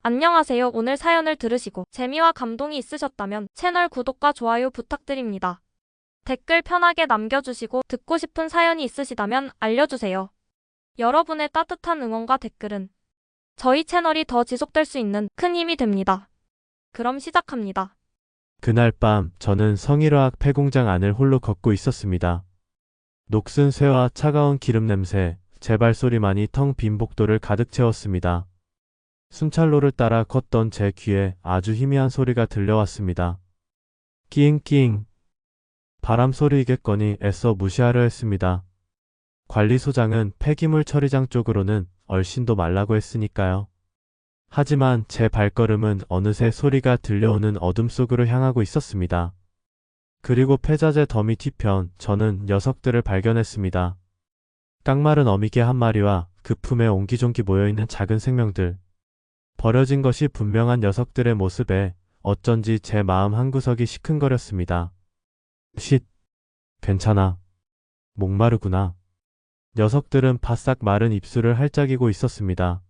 안녕하세요. 오늘 사연을 들으시고 재미와 감동이 있으셨다면 채널 구독과 좋아요 부탁드립니다. 댓글 편하게 남겨주시고 듣고 싶은 사연이 있으시다면 알려주세요. 여러분의 따뜻한 응원과 댓글은 저희 채널이 더 지속될 수 있는 큰 힘이 됩니다. 그럼 시작합니다. 그날 밤 저는 성일화학 폐공장 안을 홀로 걷고 있었습니다. 녹슨 쇠와 차가운 기름 냄새, 제 발소리만이 텅 빈 복도를 가득 채웠습니다. 순찰로를 따라 걷던 제 귀에 아주 희미한 소리가 들려왔습니다. 끼잉끼잉. 바람 소리이겠거니 애써 무시하려 했습니다. 관리소장은 폐기물 처리장 쪽으로는 얼씬도 말라고 했으니까요. 하지만 제 발걸음은 어느새 소리가 들려오는 어둠 속으로 향하고 있었습니다. 그리고 폐자재 더미 뒤편 저는 녀석들을 발견했습니다. 깡마른 어미개 한 마리와 그 품에 옹기종기 모여있는 작은 생명들. 버려진 것이 분명한 녀석들의 모습에 어쩐지 제 마음 한구석이 시큰거렸습니다. 쉿. 괜찮아. 목마르구나. 녀석들은 바싹 마른 입술을 할짝이고 있었습니다.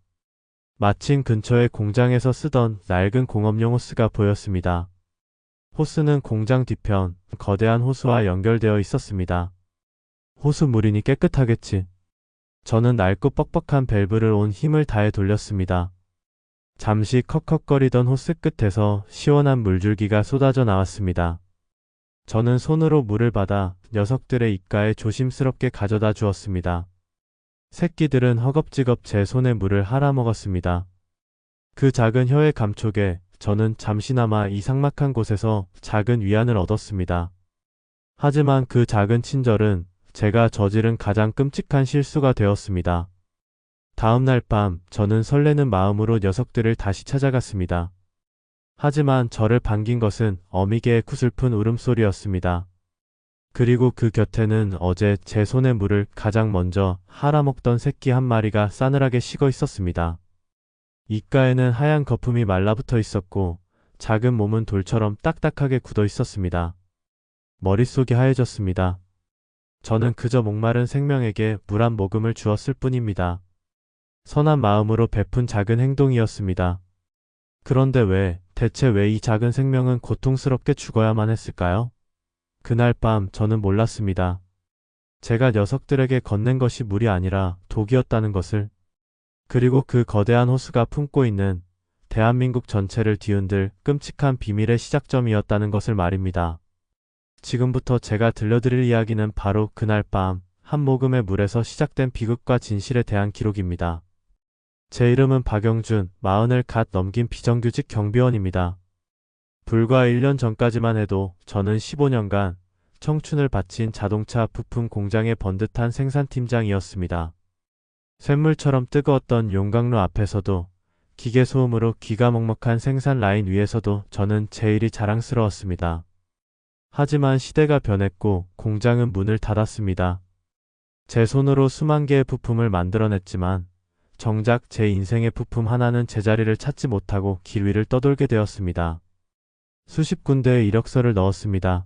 마침 근처의 공장에서 쓰던 낡은 공업용 호스가 보였습니다. 호스는 공장 뒤편 거대한 호수와 연결되어 있었습니다. 호수 물이니 깨끗하겠지. 저는 낡고 뻑뻑한 밸브를 온 힘을 다해 돌렸습니다. 잠시 컥컥거리던 호스 끝에서 시원한 물줄기가 쏟아져 나왔습니다. 저는 손으로 물을 받아 녀석들의 입가에 조심스럽게 가져다 주었습니다. 새끼들은 허겁지겁 제 손에 물을 할아 먹었습니다. 그 작은 혀의 감촉에 저는 잠시나마 이 삭막한 곳에서 작은 위안을 얻었습니다. 하지만 그 작은 친절은 제가 저지른 가장 끔찍한 실수가 되었습니다. 다음 날 밤 저는 설레는 마음으로 녀석들을 다시 찾아갔습니다. 하지만 저를 반긴 것은 어미개의 구슬픈 울음소리였습니다. 그리고 그 곁에는 어제 제 손에 물을 가장 먼저 할아먹던 새끼 한 마리가 싸늘하게 식어 있었습니다. 입가에는 하얀 거품이 말라붙어 있었고 작은 몸은 돌처럼 딱딱하게 굳어 있었습니다. 머릿속이 하얘졌습니다. 저는 그저 목마른 생명에게 물 한 모금을 주었을 뿐입니다. 선한 마음으로 베푼 작은 행동이었습니다. 그런데 대체 왜 이 작은 생명은 고통스럽게 죽어야만 했을까요? 그날 밤 저는 몰랐습니다. 제가 녀석들에게 건넨 것이 물이 아니라 독이었다는 것을. 그리고 그 거대한 호수가 품고 있는 대한민국 전체를 뒤흔들 끔찍한 비밀의 시작점이었다는 것을 말입니다. 지금부터 제가 들려드릴 이야기는 바로 그날 밤 한 모금의 물에서 시작된 비극과 진실에 대한 기록입니다. 제 이름은 박영준, 40을 갓 넘긴 비정규직 경비원입니다. 불과 1년 전까지만 해도 저는 15년간 청춘을 바친 자동차 부품 공장의 번듯한 생산팀장이었습니다. 쇳물처럼 뜨거웠던 용광로 앞에서도 기계 소음으로 귀가 먹먹한 생산 라인 위에서도 저는 제 일이 자랑스러웠습니다. 하지만 시대가 변했고 공장은 문을 닫았습니다. 제 손으로 수만 개의 부품을 만들어냈지만 정작 제 인생의 부품 하나는 제자리를 찾지 못하고 길 위를 떠돌게 되었습니다. 수십 군데의 이력서를 넣었습니다.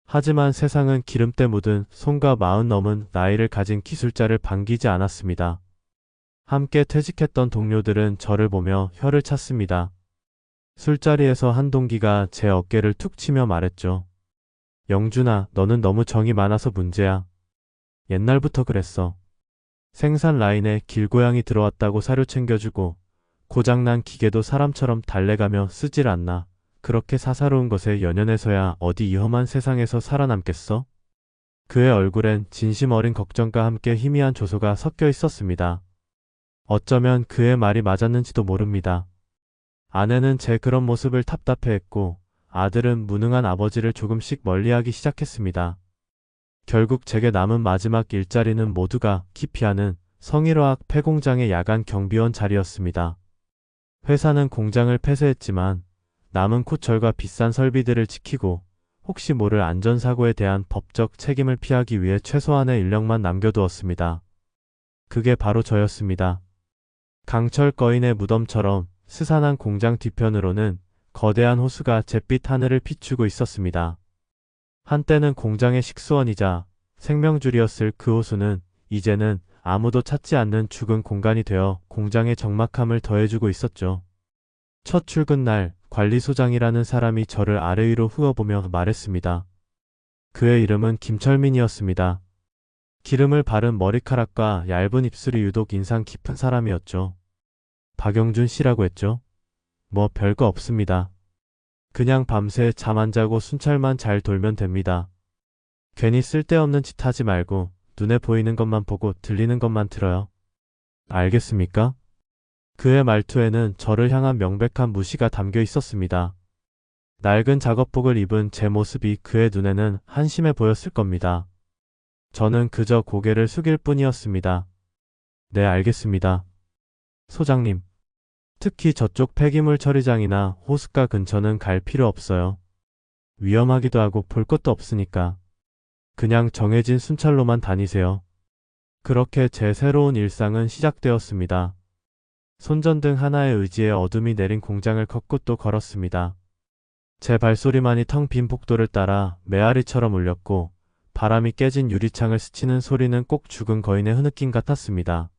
하지만 세상은 기름때 묻은 손과 40 넘은 나이를 가진 기술자를 반기지 않았습니다. 함께 퇴직했던 동료들은 저를 보며 혀를 찼습니다. 술자리에서 한 동기가 제 어깨를 툭 치며 말했죠. 영준아, 너는 너무 정이 많아서 문제야. 옛날부터 그랬어. 생산 라인에 길고양이 들어왔다고 사료 챙겨주고 고장난 기계도 사람처럼 달래가며 쓰질 않나. 그렇게 사사로운 것에 연연해서야 어디 이 험한 세상에서 살아남겠어? 그의 얼굴엔 진심 어린 걱정과 함께 희미한 조소가 섞여 있었습니다. 어쩌면 그의 말이 맞았는지도 모릅니다. 아내는 제 그런 모습을 답답해했고 아들은 무능한 아버지를 조금씩 멀리하기 시작했습니다. 결국 제게 남은 마지막 일자리는 모두가 기피하는 성일화학 폐공장의 야간 경비원 자리였습니다. 회사는 공장을 폐쇄했지만 남은 코철과 비싼 설비들을 지키고 혹시 모를 안전사고에 대한 법적 책임을 피하기 위해 최소한의 인력만 남겨두었습니다. 그게 바로 저였습니다. 강철 거인의 무덤처럼 스산한 공장 뒤편으로는 거대한 호수가 잿빛 하늘을 비추고 있었습니다. 한때는 공장의 식수원이자 생명줄이었을 그 호수는 이제는 아무도 찾지 않는 죽은 공간이 되어 공장의 적막함을 더해주고 있었죠. 첫 출근 날 관리소장이라는 사람이 저를 아래 위로 휘어보며 말했습니다. 그의 이름은 김철민이었습니다. 기름을 바른 머리카락과 얇은 입술이 유독 인상 깊은 사람이었죠. 박영준 씨라고 했죠. 뭐 별거 없습니다. 그냥 밤새 잠 안 자고 순찰만 잘 돌면 됩니다. 괜히 쓸데없는 짓 하지 말고 눈에 보이는 것만 보고 들리는 것만 들어요. 알겠습니까? 그의 말투에는 저를 향한 명백한 무시가 담겨 있었습니다. 낡은 작업복을 입은 제 모습이 그의 눈에는 한심해 보였을 겁니다. 저는 그저 고개를 숙일 뿐이었습니다. 네, 알겠습니다. 소장님. 특히 저쪽 폐기물 처리장이나 호숫가 근처는 갈 필요 없어요. 위험하기도 하고 볼 것도 없으니까. 그냥 정해진 순찰로만 다니세요. 그렇게 제 새로운 일상은 시작되었습니다. 손전등 하나의 의지에 어둠이 내린 공장을 걷고 또 걸었습니다. 제 발소리만이 텅 빈 복도를 따라 메아리처럼 울렸고 바람이 깨진 유리창을 스치는 소리는 꼭 죽은 거인의 흐느낌 같았습니다.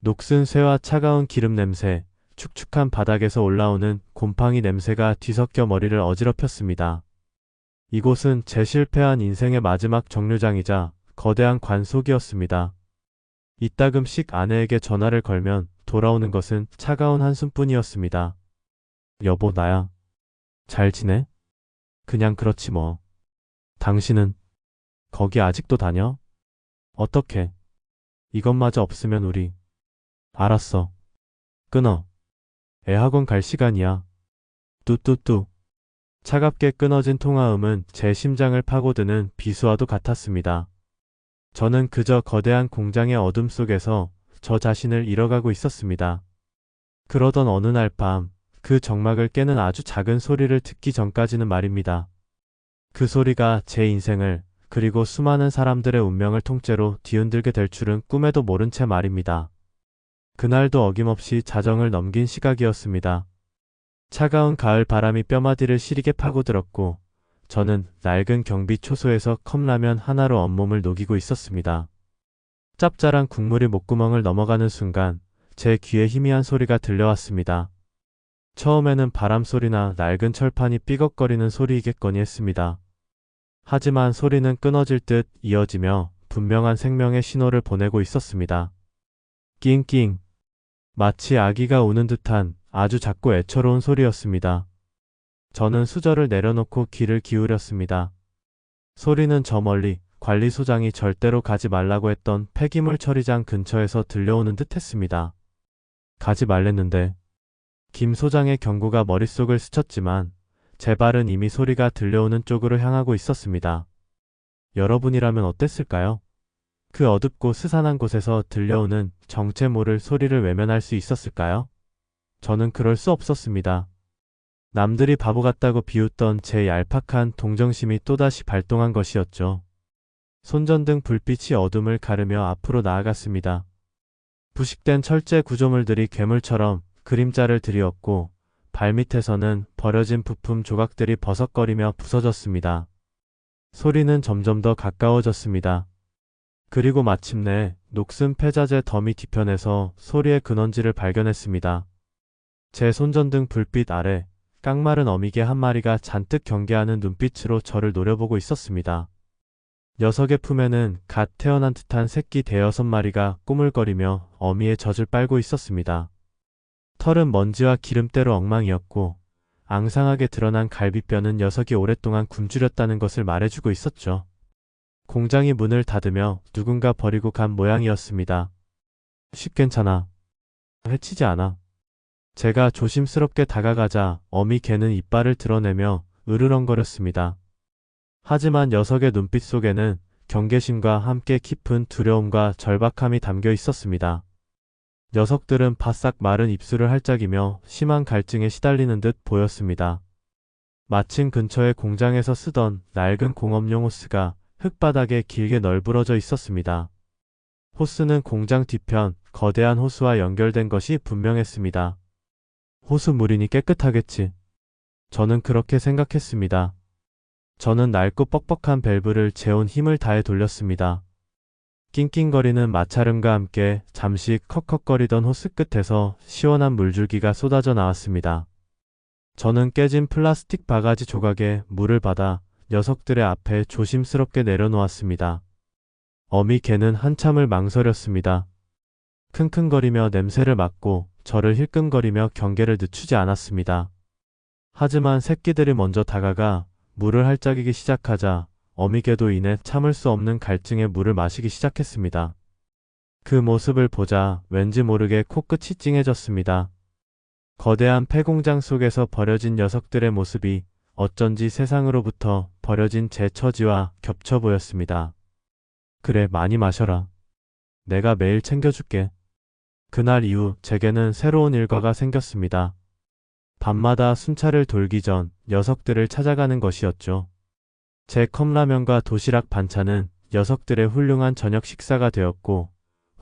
녹슨 쇠와 차가운 기름 냄새, 축축한 바닥에서 올라오는 곰팡이 냄새가 뒤섞여 머리를 어지럽혔습니다. 이곳은 제 실패한 인생의 마지막 정류장이자 거대한 관속이었습니다. 이따금씩 아내에게 전화를 걸면 돌아오는 것은 차가운 한숨뿐이었습니다. 여보, 나야. 잘 지내? 그냥 그렇지 뭐. 당신은 거기 아직도 다녀? 어떡해? 이것마저 없으면 우리. 알았어. 끊어. 애학원 갈 시간이야. 뚜뚜뚜. 차갑게 끊어진 통화음은 제 심장을 파고드는 비수와도 같았습니다. 저는 그저 거대한 공장의 어둠 속에서 저 자신을 잃어가고 있었습니다. 그러던 어느 날 밤, 그 정막을 깨는 아주 작은 소리를 듣기 전까지는 말입니다. 그 소리가 제 인생을, 그리고 수많은 사람들의 운명을 통째로 뒤흔들게 될 줄은 꿈에도 모른 채 말입니다. 그날도 어김없이 자정을 넘긴 시각이었습니다. 차가운 가을 바람이 뼈마디를 시리게 파고들었고 저는 낡은 경비 초소에서 컵라면 하나로 온몸을 녹이고 있었습니다. 짭짤한 국물이 목구멍을 넘어가는 순간 제 귀에 희미한 소리가 들려왔습니다. 처음에는 바람소리나 낡은 철판이 삐걱거리는 소리이겠거니 했습니다. 하지만 소리는 끊어질 듯 이어지며 분명한 생명의 신호를 보내고 있었습니다. 낑낑. 마치 아기가 우는 듯한 아주 작고 애처로운 소리였습니다. 저는 수저를 내려놓고 귀를 기울였습니다. 소리는 저 멀리 관리소장이 절대로 가지 말라고 했던 폐기물 처리장 근처에서 들려오는 듯 했습니다. 가지 말랬는데. 김 소장의 경고가 머릿속을 스쳤지만 제 발은 이미 소리가 들려오는 쪽으로 향하고 있었습니다. 여러분이라면 어땠을까요? 그 어둡고 스산한 곳에서 들려오는 정체 모를 소리를 외면할 수 있었을까요? 저는 그럴 수 없었습니다. 남들이 바보 같다고 비웃던 제 얄팍한 동정심이 또다시 발동한 것이었죠. 손전등 불빛이 어둠을 가르며 앞으로 나아갔습니다. 부식된 철제 구조물들이 괴물처럼 그림자를 들이었고 발밑에서는 버려진 부품 조각들이 버석거리며 부서졌습니다. 소리는 점점 더 가까워졌습니다. 그리고 마침내 녹슨 폐자재 더미 뒤편에서 소리의 근원지를 발견했습니다. 제 손전등 불빛 아래 깡마른 어미개 한 마리가 잔뜩 경계하는 눈빛으로 저를 노려보고 있었습니다. 녀석의 품에는 갓 태어난 듯한 새끼 대여섯 마리가 꾸물거리며 어미의 젖을 빨고 있었습니다. 털은 먼지와 기름때로 엉망이었고 앙상하게 드러난 갈비뼈는 녀석이 오랫동안 굶주렸다는 것을 말해주고 있었죠. 공장이 문을 닫으며 누군가 버리고 간 모양이었습니다. 괜찮아. 해치지 않아. 제가 조심스럽게 다가가자 어미 개는 이빨을 드러내며 으르렁거렸습니다. 하지만 녀석의 눈빛 속에는 경계심과 함께 깊은 두려움과 절박함이 담겨 있었습니다. 녀석들은 바싹 마른 입술을 할짝이며 심한 갈증에 시달리는 듯 보였습니다. 마침 근처의 공장에서 쓰던 낡은 공업용 호스가 흙바닥에 길게 널브러져 있었습니다. 호스는 공장 뒤편 거대한 호수와 연결된 것이 분명했습니다. 호수 물이니 깨끗하겠지. 저는 그렇게 생각했습니다. 저는 낡고 뻑뻑한 밸브를 재온 힘을 다해 돌렸습니다. 낑낑거리는 마찰음과 함께 잠시 컥컥거리던 호스 끝에서 시원한 물줄기가 쏟아져 나왔습니다. 저는 깨진 플라스틱 바가지 조각에 물을 받아 녀석들의 앞에 조심스럽게 내려놓았습니다. 어미 개는 한참을 망설였습니다. 킁킁거리며 냄새를 맡고 저를 힐끔거리며 경계를 늦추지 않았습니다. 하지만 새끼들이 먼저 다가가 물을 할짝이기 시작하자 어미개도 이내 참을 수 없는 갈증에 물을 마시기 시작했습니다. 그 모습을 보자 왠지 모르게 코끝이 찡해졌습니다. 거대한 폐공장 속에서 버려진 녀석들의 모습이 어쩐지 세상으로부터 버려진 제 처지와 겹쳐 보였습니다. 그래, 많이 마셔라. 내가 매일 챙겨줄게. 그날 이후 제게는 새로운 일과가 생겼습니다. 밤마다 순찰을 돌기 전 녀석들을 찾아가는 것이었죠. 제 컵라면과 도시락 반찬은 녀석들의 훌륭한 저녁 식사가 되었고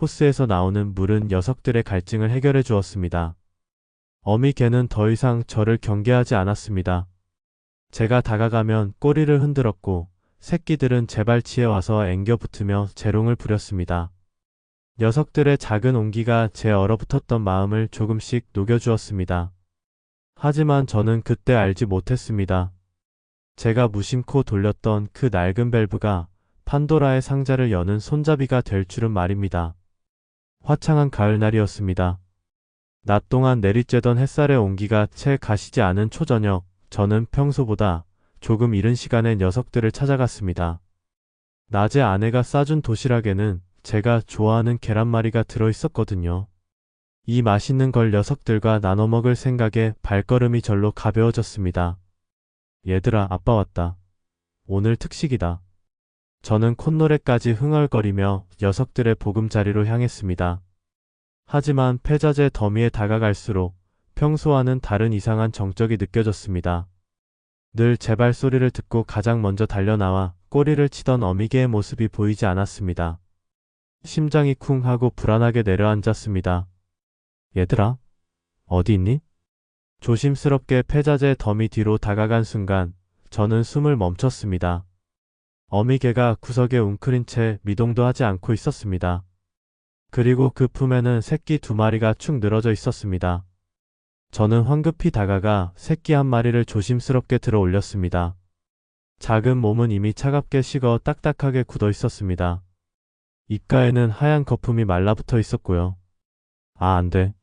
호스에서 나오는 물은 녀석들의 갈증을 해결해 주었습니다. 어미 개는 더 이상 저를 경계하지 않았습니다. 제가 다가가면 꼬리를 흔들었고 새끼들은 제 발치에 와서 앵겨 붙으며 재롱을 부렸습니다. 녀석들의 작은 온기가 제 얼어붙었던 마음을 조금씩 녹여주었습니다. 하지만 저는 그때 알지 못했습니다. 제가 무심코 돌렸던 그 낡은 밸브가 판도라의 상자를 여는 손잡이가 될 줄은 말입니다. 화창한 가을날이었습니다. 낮 동안 내리쬐던 햇살의 온기가 채 가시지 않은 초저녁, 저는 평소보다 조금 이른 시간에 녀석들을 찾아갔습니다. 낮에 아내가 싸준 도시락에는 제가 좋아하는 계란말이가 들어있었거든요. 이 맛있는 걸 녀석들과 나눠 먹을 생각에 발걸음이 절로 가벼워졌습니다. 얘들아, 아빠 왔다. 오늘 특식이다. 저는 콧노래까지 흥얼거리며 녀석들의 보금자리로 향했습니다. 하지만 폐자재 더미에 다가갈수록 평소와는 다른 이상한 정적이 느껴졌습니다. 늘 제 발소리를 듣고 가장 먼저 달려나와 꼬리를 치던 어미개의 모습이 보이지 않았습니다. 심장이 쿵 하고 불안하게 내려앉았습니다. 얘들아, 어디 있니? 조심스럽게 폐자재 더미 뒤로 다가간 순간 저는 숨을 멈췄습니다. 어미개가 구석에 웅크린 채 미동도 하지 않고 있었습니다. 그리고 그 품에는 새끼 2마리가 축 늘어져 있었습니다. 저는 황급히 다가가 새끼 1마리를 조심스럽게 들어 올렸습니다. 작은 몸은 이미 차갑게 식어 딱딱하게 굳어 있었습니다. 입가에는 하얀 거품이 말라붙어 있었고요. 아, 안 돼.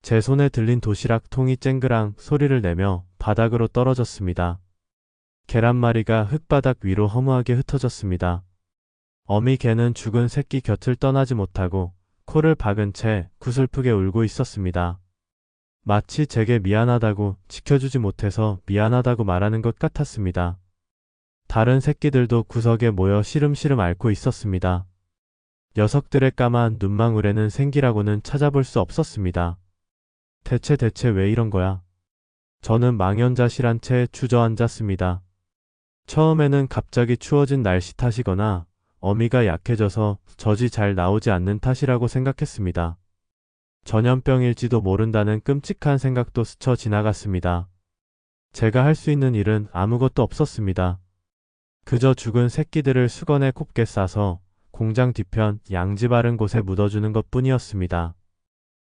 제 손에 들린 도시락 통이 쨍그랑 소리를 내며 바닥으로 떨어졌습니다. 계란말이가 흙바닥 위로 허무하게 흩어졌습니다. 어미 개는 죽은 새끼 곁을 떠나지 못하고 코를 박은 채 구슬프게 울고 있었습니다. 마치 제게 미안하다고, 지켜주지 못해서 미안하다고 말하는 것 같았습니다. 다른 새끼들도 구석에 모여 시름시름 앓고 있었습니다. 녀석들의 까만 눈망울에는 생기라고는 찾아볼 수 없었습니다. 대체 왜 이런 거야? 저는 망연자실한 채 주저앉았습니다. 처음에는 갑자기 추워진 날씨 탓이거나 어미가 약해져서 젖이 잘 나오지 않는 탓이라고 생각했습니다. 전염병일지도 모른다는 끔찍한 생각도 스쳐 지나갔습니다. 제가 할 수 있는 일은 아무것도 없었습니다. 그저 죽은 새끼들을 수건에 곱게 싸서 공장 뒤편 양지 바른 곳에 묻어주는 것뿐이었습니다.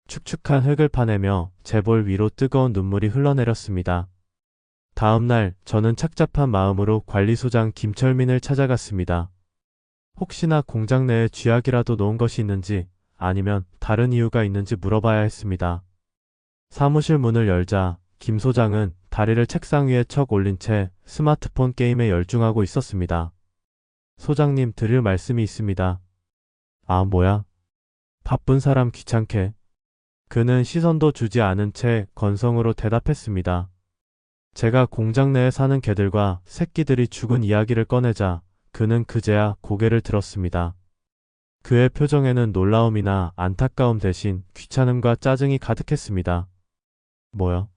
축축한 흙을 파내며 제 볼 위로 뜨거운 눈물이 흘러내렸습니다. 다음 날 저는 착잡한 마음으로 관리소장 김철민을 찾아갔습니다. 혹시나 공장 내에 쥐약이라도 놓은 것이 있는지 아니면 다른 이유가 있는지 물어봐야 했습니다. 사무실 문을 열자 김 소장은 다리를 책상 위에 척 올린 채 스마트폰 게임에 열중하고 있었습니다. 소장님, 드릴 말씀이 있습니다. 아, 뭐야? 바쁜 사람 귀찮게. 그는 시선도 주지 않은 채 건성으로 대답했습니다. 제가 공장 내에 사는 개들과 새끼들이 죽은 이야기를 꺼내자 그는 그제야 고개를 들었습니다. 그의 표정에는 놀라움이나 안타까움 대신 귀찮음과 짜증이 가득했습니다. 뭐야?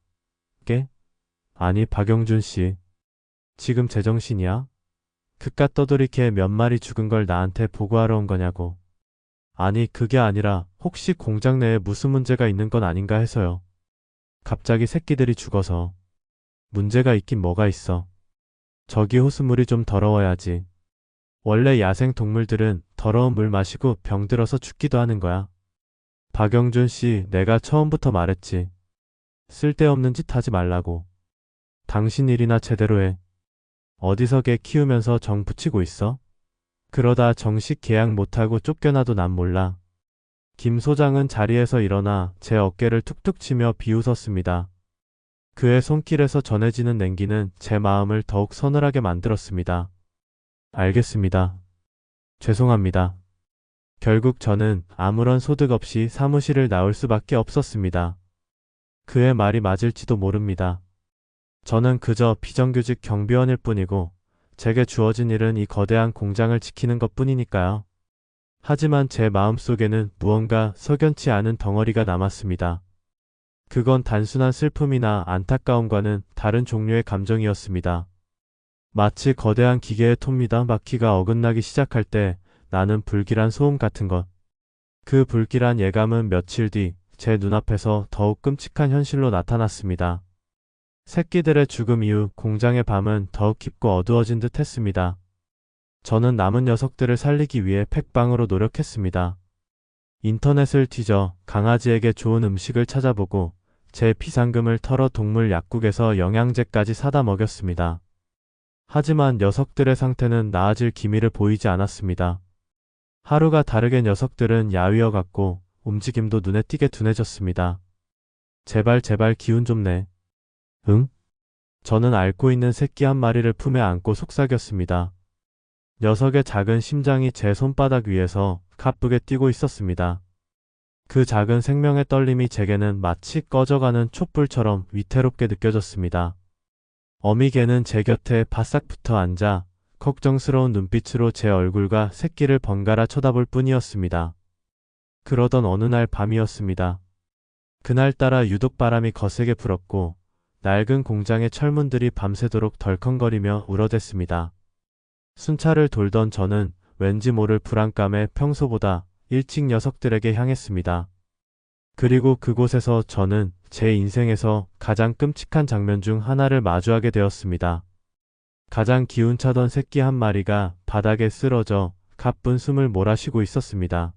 깨? 아니, 박영준 씨. 지금 제정신이야? 그깟 떠돌이 개 몇 마리 죽은 걸 나한테 보고하러 온 거냐고. 아니, 그게 아니라 혹시 공장 내에 무슨 문제가 있는 건 아닌가 해서요. 갑자기 새끼들이 죽어서. 문제가 있긴 뭐가 있어. 저기 호수물이 좀 더러워야지. 원래 야생 동물들은 더러운 물 마시고 병들어서 죽기도 하는 거야. 박영준 씨, 내가 처음부터 말했지. 쓸데없는 짓 하지 말라고. 당신 일이나 제대로 해. 어디서 개 키우면서 정 붙이고 있어? 그러다 정식 계약 못하고 쫓겨나도 난 몰라. 김 소장은 자리에서 일어나 제 어깨를 툭툭 치며 비웃었습니다. 그의 손길에서 전해지는 냉기는 제 마음을 더욱 서늘하게 만들었습니다. 알겠습니다. 죄송합니다. 결국 저는 아무런 소득 없이 사무실을 나올 수밖에 없었습니다. 그의 말이 맞을지도 모릅니다. 저는 그저 비정규직 경비원일 뿐이고 제게 주어진 일은 이 거대한 공장을 지키는 것 뿐이니까요. 하지만 제 마음속에는 무언가 석연치 않은 덩어리가 남았습니다. 그건 단순한 슬픔이나 안타까움과는 다른 종류의 감정이었습니다. 마치 거대한 기계의 톱니다 바퀴가 어긋나기 시작할 때 나는 불길한 소음 같은 것. 그 불길한 예감은 며칠 뒤 제 눈앞에서 더욱 끔찍한 현실로 나타났습니다. 새끼들의 죽음 이후 공장의 밤은 더욱 깊고 어두워진 듯 했습니다. 저는 남은 녀석들을 살리기 위해 팩방으로 노력했습니다. 인터넷을 뒤져 강아지에게 좋은 음식을 찾아보고 제 비상금을 털어 동물 약국에서 영양제까지 사다 먹였습니다. 하지만 녀석들의 상태는 나아질 기미를 보이지 않았습니다. 하루가 다르게 녀석들은 야위어 갔고 움직임도 눈에 띄게 둔해졌습니다. 제발 기운 좀 내. 응? 저는 앓고 있는 새끼 한 마리를 품에 안고 속삭였습니다. 녀석의 작은 심장이 제 손바닥 위에서 가쁘게 뛰고 있었습니다. 그 작은 생명의 떨림이 제게는 마치 꺼져가는 촛불처럼 위태롭게 느껴졌습니다. 어미개는 제 곁에 바싹 붙어 앉아 걱정스러운 눈빛으로 제 얼굴과 새끼를 번갈아 쳐다볼 뿐이었습니다. 그러던 어느 날 밤이었습니다. 그날따라 유독 바람이 거세게 불었고 낡은 공장의 철문들이 밤새도록 덜컹거리며 울어댔습니다. 순찰을 돌던 저는 왠지 모를 불안감에 평소보다 일찍 녀석들에게 향했습니다. 그리고 그곳에서 저는 제 인생에서 가장 끔찍한 장면 중 하나를 마주하게 되었습니다. 가장 기운차던 새끼 한 마리가 바닥에 쓰러져 가쁜 숨을 몰아쉬고 있었습니다.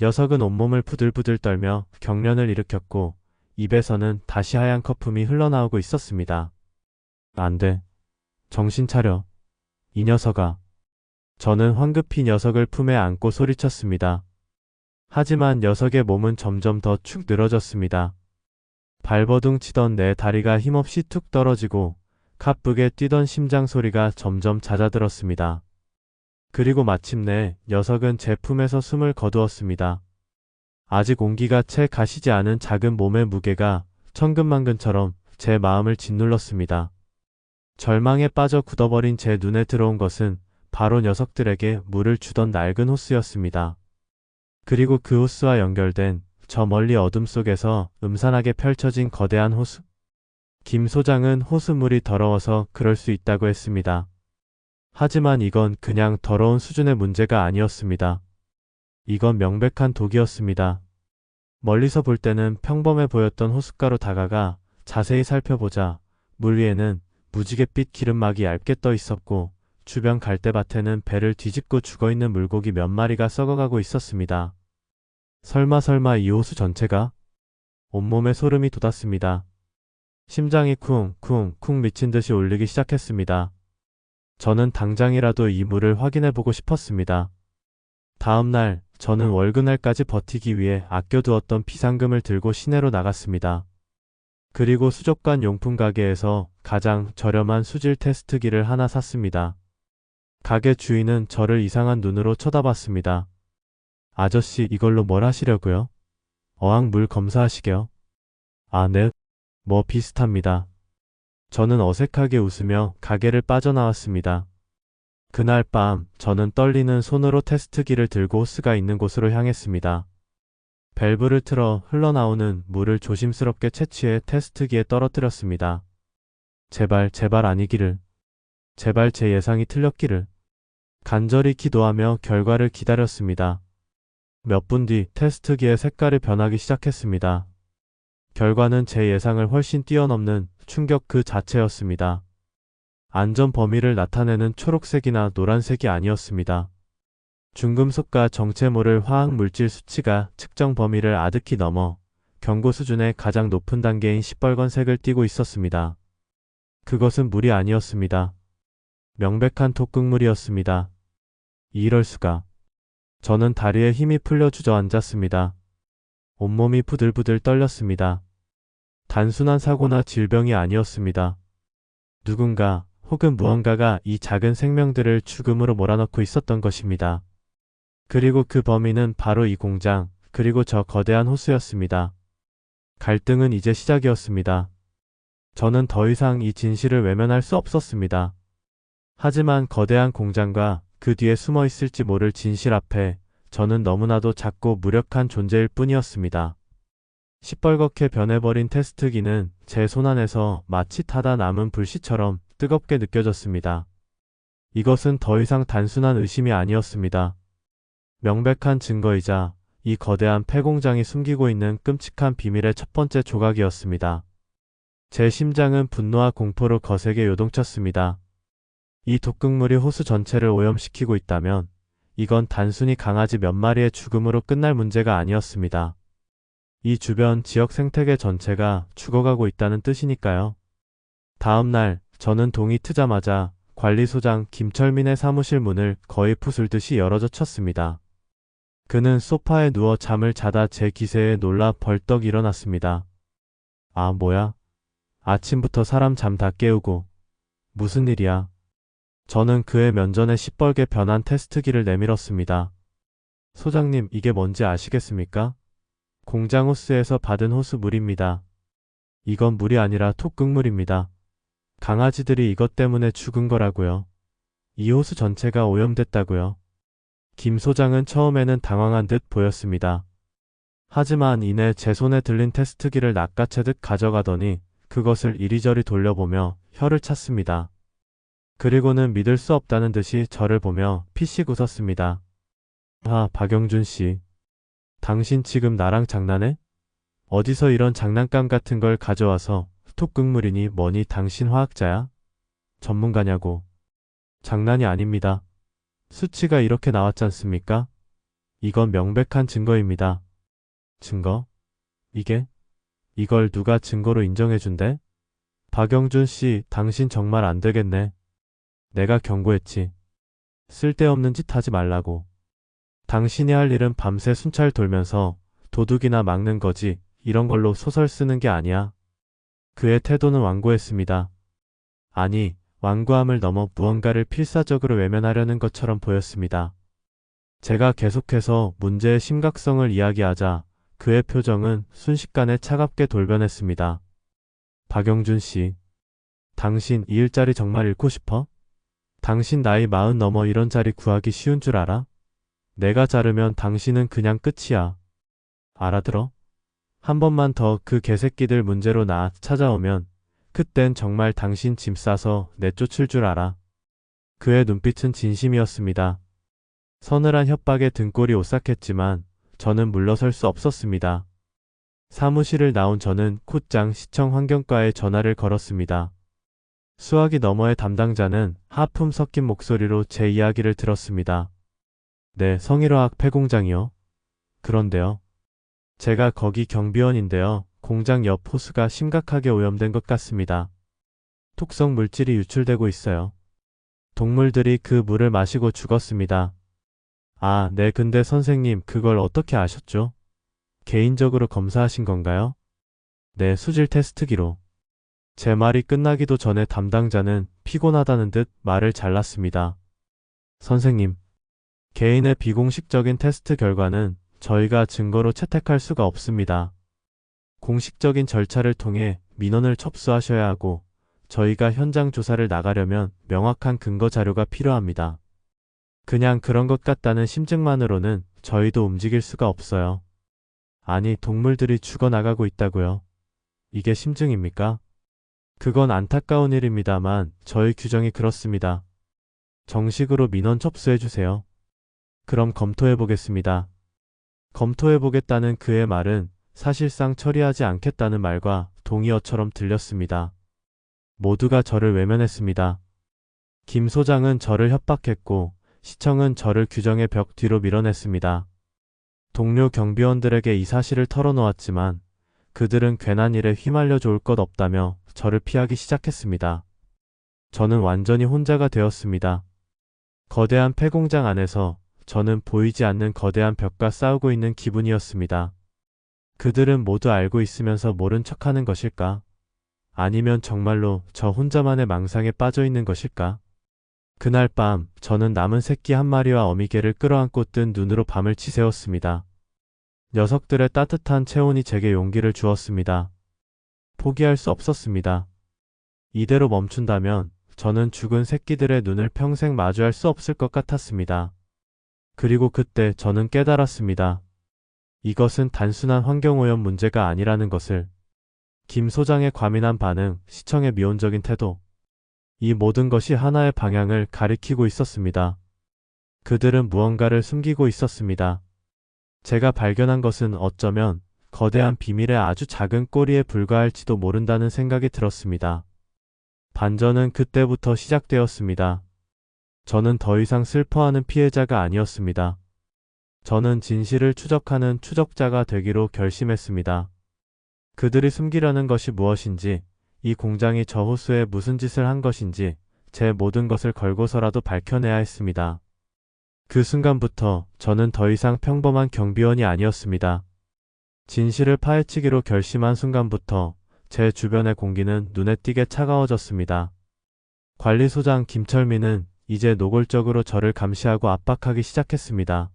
녀석은 온몸을 부들부들 떨며 경련을 일으켰고 입에서는 다시 하얀 거품이 흘러나오고 있었습니다. 안 돼. 정신 차려. 이 녀석아. 저는 황급히 녀석을 품에 안고 소리쳤습니다. 하지만 녀석의 몸은 점점 더 축 늘어졌습니다. 발버둥 치던 내 다리가 힘없이 툭 떨어지고 가쁘게 뛰던 심장 소리가 점점 잦아들었습니다. 그리고 마침내 녀석은 제 품에서 숨을 거두었습니다. 아직 온기가 채 가시지 않은 작은 몸의 무게가 천근만근처럼 제 마음을 짓눌렀습니다. 절망에 빠져 굳어버린 제 눈에 들어온 것은 바로 녀석들에게 물을 주던 낡은 호스였습니다. 그리고 그 호스와 연결된 저 멀리 어둠 속에서 음산하게 펼쳐진 거대한 호수. 김 소장은 호수물이 더러워서 그럴 수 있다고 했습니다. 하지만 이건 그냥 더러운 수준의 문제가 아니었습니다. 이건 명백한 독이었습니다. 멀리서 볼 때는 평범해 보였던 호숫가로 다가가 자세히 살펴보자 물 위에는 무지갯빛 기름막이 얇게 떠 있었고 주변 갈대밭에는 배를 뒤집고 죽어있는 물고기 몇 마리가 썩어가고 있었습니다. 설마 이 호수 전체가? 온몸에 소름이 돋았습니다. 심장이 쿵쿵쿵 미친 듯이 울리기 시작했습니다. 저는 당장이라도 이 물을 확인해보고 싶었습니다. 다음 날 저는 월급날까지 버티기 위해 아껴두었던 비상금을 들고 시내로 나갔습니다. 그리고 수족관 용품 가게에서 가장 저렴한 수질 테스트기를 하나 샀습니다. 가게 주인은 저를 이상한 눈으로 쳐다봤습니다. 아저씨, 이걸로 뭘 하시려고요? 어항 물 검사하시게요? 아, 네. 뭐 비슷합니다. 저는 어색하게 웃으며 가게를 빠져나왔습니다. 그날 밤 저는 떨리는 손으로 테스트기를 들고 호스가 있는 곳으로 향했습니다. 밸브를 틀어 흘러나오는 물을 조심스럽게 채취해 테스트기에 떨어뜨렸습니다. 제발 아니기를. 제발 제 예상이 틀렸기를. 간절히 기도하며 결과를 기다렸습니다. 몇 분 뒤 테스트기의 색깔이 변하기 시작했습니다. 결과는 제 예상을 훨씬 뛰어넘는 충격 그 자체였습니다. 안전 범위를 나타내는 초록색이나 노란색이 아니었습니다. 중금속과 정체 모를 화학 물질 수치가 측정 범위를 아득히 넘어 경고 수준의 가장 높은 단계인 시뻘건색을 띠고 있었습니다. 그것은 물이 아니었습니다. 명백한 독극물이었습니다. 이럴 수가. 저는 다리에 힘이 풀려 주저앉았습니다. 온몸이 부들부들 떨렸습니다. 단순한 사고나 질병이 아니었습니다. 누군가 혹은 무언가가 이 작은 생명들을 죽음으로 몰아넣고 있었던 것입니다. 그리고 그 범인은 바로 이 공장, 그리고 저 거대한 호수였습니다. 갈등은 이제 시작이었습니다. 저는 더 이상 이 진실을 외면할 수 없었습니다. 하지만 거대한 공장과 그 뒤에 숨어 있을지 모를 진실 앞에 저는 너무나도 작고 무력한 존재일 뿐이었습니다. 시뻘겋게 변해버린 테스트기는 제 손안에서 마치 타다 남은 불씨처럼 뜨겁게 느껴졌습니다. 이것은 더 이상 단순한 의심이 아니었습니다. 명백한 증거이자 이 거대한 폐공장이 숨기고 있는 끔찍한 비밀의 첫 번째 조각이었습니다. 제 심장은 분노와 공포로 거세게 요동쳤습니다. 이 독극물이 호수 전체를 오염시키고 있다면 이건 단순히 강아지 몇 마리의 죽음으로 끝날 문제가 아니었습니다. 이 주변 지역 생태계 전체가 죽어가고 있다는 뜻이니까요. 다음 날 저는 동이 트자마자 관리소장 김철민의 사무실 문을 거의 부술듯이 열어젖혔습니다. 그는 소파에 누워 잠을 자다 제 기세에 놀라 벌떡 일어났습니다. 아, 뭐야? 아침부터 사람 잠 다 깨우고. 무슨 일이야? 저는 그의 면전에 시뻘게 변한 테스트기를 내밀었습니다. 소장님, 이게 뭔지 아시겠습니까? 공장 호스에서 받은 호수물입니다. 이건 물이 아니라 독극물입니다. 강아지들이 이것 때문에 죽은 거라고요. 이 호수 전체가 오염됐다고요. 김 소장은 처음에는 당황한 듯 보였습니다. 하지만 이내 제 손에 들린 테스트기를 낚아채듯 가져가더니 그것을 이리저리 돌려보며 혀를 찼습니다. 그리고는 믿을 수 없다는 듯이 저를 보며 피식 웃었습니다. 아, 박영준 씨. 당신 지금 나랑 장난해? 어디서 이런 장난감 같은 걸 가져와서 독극물이니 뭐니 당신 화학자야? 전문가냐고. 장난이 아닙니다. 수치가 이렇게 나왔잖습니까? 이건 명백한 증거입니다. 증거? 이걸 누가 증거로 인정해준대? 박영준 씨, 당신 정말 안 되겠네. 내가 경고했지. 쓸데없는 짓 하지 말라고. 당신이 할 일은 밤새 순찰 돌면서 도둑이나 막는 거지 이런 걸로 소설 쓰는 게 아니야. 그의 태도는 완고했습니다. 아니, 완고함을 넘어 무언가를 필사적으로 외면하려는 것처럼 보였습니다. 제가 계속해서 문제의 심각성을 이야기하자 그의 표정은 순식간에 차갑게 돌변했습니다. 박영준 씨, 당신 이 일자리 정말 잃고 싶어? 당신 나이 40 넘어 이런 자리 구하기 쉬운 줄 알아? 내가 자르면 당신은 그냥 끝이야. 알아들어? 한 번만 더 그 개새끼들 문제로 나 찾아오면 그땐 정말 당신 짐 싸서 내쫓을 줄 알아. 그의 눈빛은 진심이었습니다. 서늘한 협박에 등골이 오싹했지만 저는 물러설 수 없었습니다. 사무실을 나온 저는 콧장 시청 환경과에 전화를 걸었습니다. 수화기 너머의 담당자는 하품 섞인 목소리로 제 이야기를 들었습니다. 네, 성일화학 폐공장이요. 그런데요. 제가 거기 경비원인데요. 공장 옆 호수가 심각하게 오염된 것 같습니다. 독성 물질이 유출되고 있어요. 동물들이 그 물을 마시고 죽었습니다. 아, 네, 근데 선생님, 그걸 어떻게 아셨죠? 개인적으로 검사하신 건가요? 네, 수질 테스트기로. 제 말이 끝나기도 전에 담당자는 피곤하다는 듯 말을 잘랐습니다. 선생님, 개인의 비공식적인 테스트 결과는 저희가 증거로 채택할 수가 없습니다. 공식적인 절차를 통해 민원을 접수하셔야 하고 저희가 현장 조사를 나가려면 명확한 근거 자료가 필요합니다. 그냥 그런 것 같다는 심증만으로는 저희도 움직일 수가 없어요. 아니, 동물들이 죽어나가고 있다고요. 이게 심증입니까? 그건 안타까운 일입니다만 저희 규정이 그렇습니다. 정식으로 민원 접수해주세요. 그럼 검토해보겠습니다. 검토해보겠다는 그의 말은 사실상 처리하지 않겠다는 말과 동의어처럼 들렸습니다. 모두가 저를 외면했습니다. 김 소장은 저를 협박했고 시청은 저를 규정의 벽 뒤로 밀어냈습니다. 동료 경비원들에게 이 사실을 털어놓았지만 그들은 괜한 일에 휘말려 좋을 것 없다며 저를 피하기 시작했습니다. 저는 완전히 혼자가 되었습니다. 거대한 폐공장 안에서 저는 보이지 않는 거대한 벽과 싸우고 있는 기분이었습니다. 그들은 모두 알고 있으면서 모른 척하는 것일까? 아니면 정말로 저 혼자만의 망상에 빠져 있는 것일까? 그날 밤 저는 남은 새끼 한 마리와 어미개를 끌어안고 뜬 눈으로 밤을 치새웠습니다. 녀석들의 따뜻한 체온이 제게 용기를 주었습니다. 포기할 수 없었습니다. 이대로 멈춘다면 저는 죽은 새끼들의 눈을 평생 마주할 수 없을 것 같았습니다. 그리고 그때 저는 깨달았습니다. 이것은 단순한 환경오염 문제가 아니라는 것을. 김 소장의 과민한 반응, 시청의 미온적인 태도. 이 모든 것이 하나의 방향을 가리키고 있었습니다. 그들은 무언가를 숨기고 있었습니다. 제가 발견한 것은 어쩌면 거대한 비밀의 아주 작은 꼬리에 불과할지도 모른다는 생각이 들었습니다. 반전은 그때부터 시작되었습니다. 저는 더 이상 슬퍼하는 피해자가 아니었습니다. 저는 진실을 추적하는 추적자가 되기로 결심했습니다. 그들이 숨기려는 것이 무엇인지, 이 공장이 저 호수에 무슨 짓을 한 것인지 제 모든 것을 걸고서라도 밝혀내야 했습니다. 그 순간부터 저는 더 이상 평범한 경비원이 아니었습니다. 진실을 파헤치기로 결심한 순간부터 제 주변의 공기는 눈에 띄게 차가워졌습니다. 관리소장 김철민은 이제 노골적으로 저를 감시하고 압박하기 시작했습니다.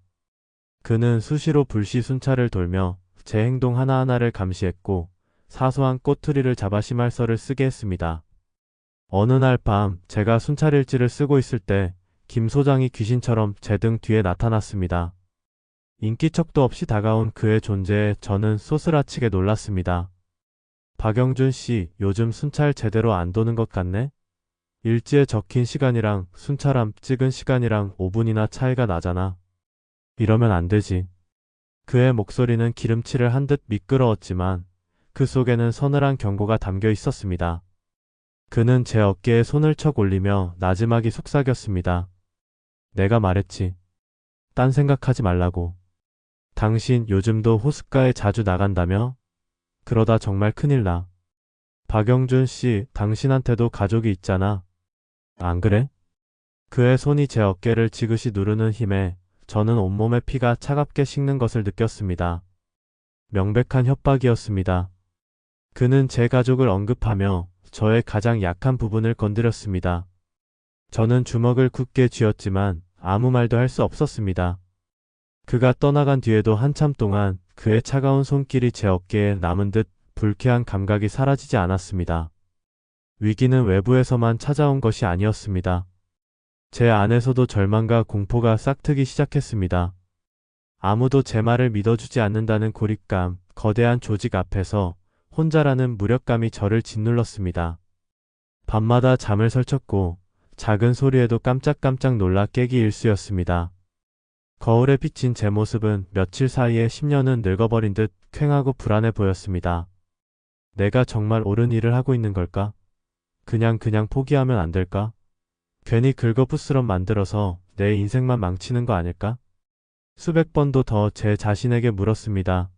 그는 수시로 불시 순찰을 돌며 제 행동 하나하나를 감시했고 사소한 꼬투리를 잡아 심할서를 쓰게 했습니다. 어느 날 밤 제가 순찰일지를 쓰고 있을 때 김 소장이 귀신처럼 제 등 뒤에 나타났습니다. 인기척도 없이 다가온 그의 존재에 저는 소스라치게 놀랐습니다. 박영준 씨, 요즘 순찰 제대로 안 도는 것 같네? 일지에 적힌 시간이랑 순찰함 찍은 시간이랑 5분이나 차이가 나잖아. 이러면 안 되지. 그의 목소리는 기름칠을 한 듯 미끄러웠지만 그 속에는 서늘한 경고가 담겨 있었습니다. 그는 제 어깨에 손을 척 올리며 나지막이 속삭였습니다. 내가 말했지. 딴 생각하지 말라고. 당신 요즘도 호숫가에 자주 나간다며? 그러다 정말 큰일 나. 박영준 씨, 당신한테도 가족이 있잖아. 안 그래? 그의 손이 제 어깨를 지그시 누르는 힘에 저는 온몸의 피가 차갑게 식는 것을 느꼈습니다. 명백한 협박이었습니다. 그는 제 가족을 언급하며 저의 가장 약한 부분을 건드렸습니다. 저는 주먹을 굳게 쥐었지만 아무 말도 할 수 없었습니다. 그가 떠나간 뒤에도 한참 동안 그의 차가운 손길이 제 어깨에 남은 듯 불쾌한 감각이 사라지지 않았습니다. 위기는 외부에서만 찾아온 것이 아니었습니다. 제 안에서도 절망과 공포가 싹트기 시작했습니다. 아무도 제 말을 믿어주지 않는다는 고립감, 거대한 조직 앞에서 혼자라는 무력감이 저를 짓눌렀습니다. 밤마다 잠을 설쳤고 작은 소리에도 깜짝깜짝 놀라 깨기 일쑤였습니다. 거울에 비친 제 모습은 며칠 사이에 10년은 늙어버린 듯 퀭하고 불안해 보였습니다. 내가 정말 옳은 일을 하고 있는 걸까? 그냥 포기하면 안 될까? 괜히 긁어부스럼 만들어서 내 인생만 망치는 거 아닐까? 수백 번도 더 제 자신에게 물었습니다.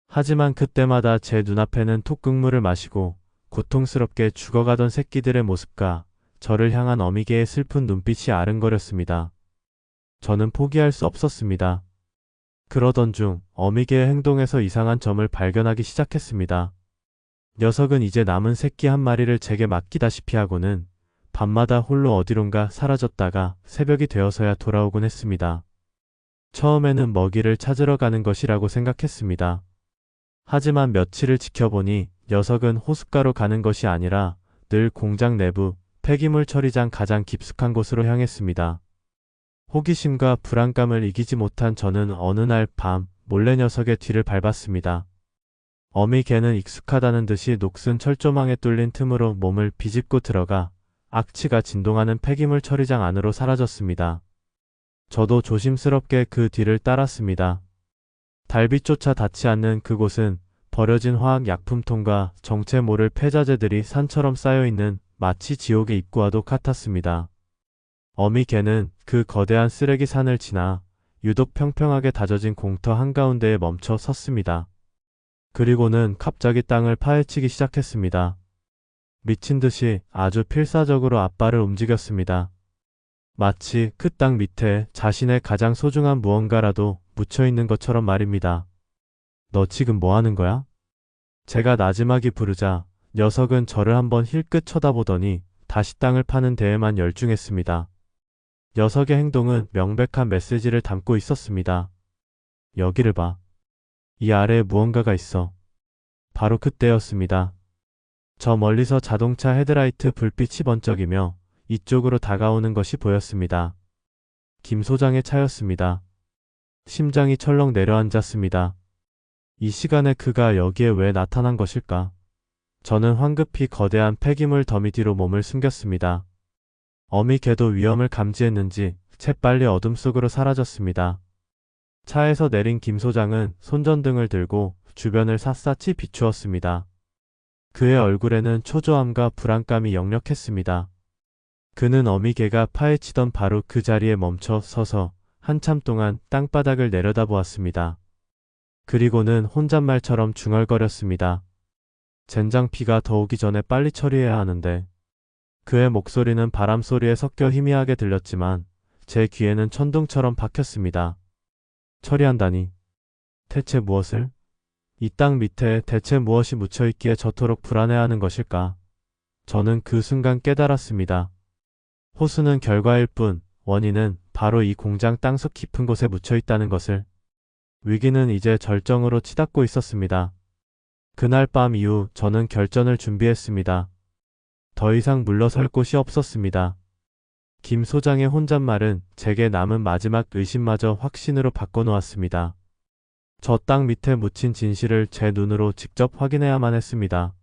하지만 그때마다 제 눈앞에는 톡국물을 마시고 고통스럽게 죽어가던 새끼들의 모습과 저를 향한 어미개의 슬픈 눈빛이 아른거렸습니다. 저는 포기할 수 없었습니다. 그러던 중 어미개의 행동에서 이상한 점을 발견하기 시작했습니다. 녀석은 이제 남은 새끼 한 마리를 제게 맡기다시피 하고는 밤마다 홀로 어디론가 사라졌다가 새벽이 되어서야 돌아오곤 했습니다. 처음에는 먹이를 찾으러 가는 것이라고 생각했습니다. 하지만 며칠을 지켜보니 녀석은 호숫가로 가는 것이 아니라 늘 공장 내부 폐기물 처리장 가장 깊숙한 곳으로 향했습니다. 호기심과 불안감을 이기지 못한 저는 어느 날 밤 몰래 녀석의 뒤를 밟았습니다. 어미 개는 익숙하다는 듯이 녹슨 철조망에 뚫린 틈으로 몸을 비집고 들어가 악취가 진동하는 폐기물 처리장 안으로 사라졌습니다. 저도 조심스럽게 그 뒤를 따랐습니다. 달빛조차 닿지 않는 그곳은 버려진 화학 약품통과 정체 모를 폐자재들이 산처럼 쌓여있는 마치 지옥의 입구와도 같았습니다. 어미 개는 그 거대한 쓰레기 산을 지나 유독 평평하게 다져진 공터 한가운데에 멈춰 섰습니다. 그리고는 갑자기 땅을 파헤치기 시작했습니다. 미친 듯이 아주 필사적으로 앞발을 움직였습니다. 마치 그 땅 밑에 자신의 가장 소중한 무언가라도 묻혀 있는 것처럼 말입니다. 너 지금 뭐 하는 거야? 제가 나지막이 부르자 녀석은 저를 한번 힐끗 쳐다보더니 다시 땅을 파는 데에만 열중했습니다. 녀석의 행동은 명백한 메시지를 담고 있었습니다. 여기를 봐. 이 아래에 무언가가 있어. 바로 그때였습니다. 저 멀리서 자동차 헤드라이트 불빛이 번쩍이며 이쪽으로 다가오는 것이 보였습니다. 김 소장의 차였습니다. 심장이 철렁 내려앉았습니다. 이 시간에 그가 여기에 왜 나타난 것일까? 저는 황급히 거대한 폐기물 더미 뒤로 몸을 숨겼습니다. 어미 개도 위험을 감지했는지 재빨리 어둠 속으로 사라졌습니다. 차에서 내린 김 소장은 손전등을 들고 주변을 샅샅이 비추었습니다. 그의 얼굴에는 초조함과 불안감이 역력했습니다. 그는 어미 개가 파헤치던 바로 그 자리에 멈춰 서서 한참 동안 땅바닥을 내려다보았습니다. 그리고는 혼잣말처럼 중얼거렸습니다. 젠장 비가 더 오기 전에 빨리 처리해야 하는데. 그의 목소리는 바람 소리에 섞여 희미하게 들렸지만 제 귀에는 천둥처럼 박혔습니다. 처리한다니. 대체 무엇을? 이 땅 밑에 대체 무엇이 묻혀있기에 저토록 불안해하는 것일까? 저는 그 순간 깨달았습니다. 호수는 결과일 뿐 원인은 바로 이 공장 땅속 깊은 곳에 묻혀있다는 것을. 위기는 이제 절정으로 치닫고 있었습니다. 그날 밤 이후 저는 결전을 준비했습니다. 더 이상 물러설 곳이 없었습니다. 김 소장의 혼잣말은 제게 남은 마지막 의심마저 확신으로 바꿔놓았습니다. 저 땅 밑에 묻힌 진실을 제 눈으로 직접 확인해야만 했습니다.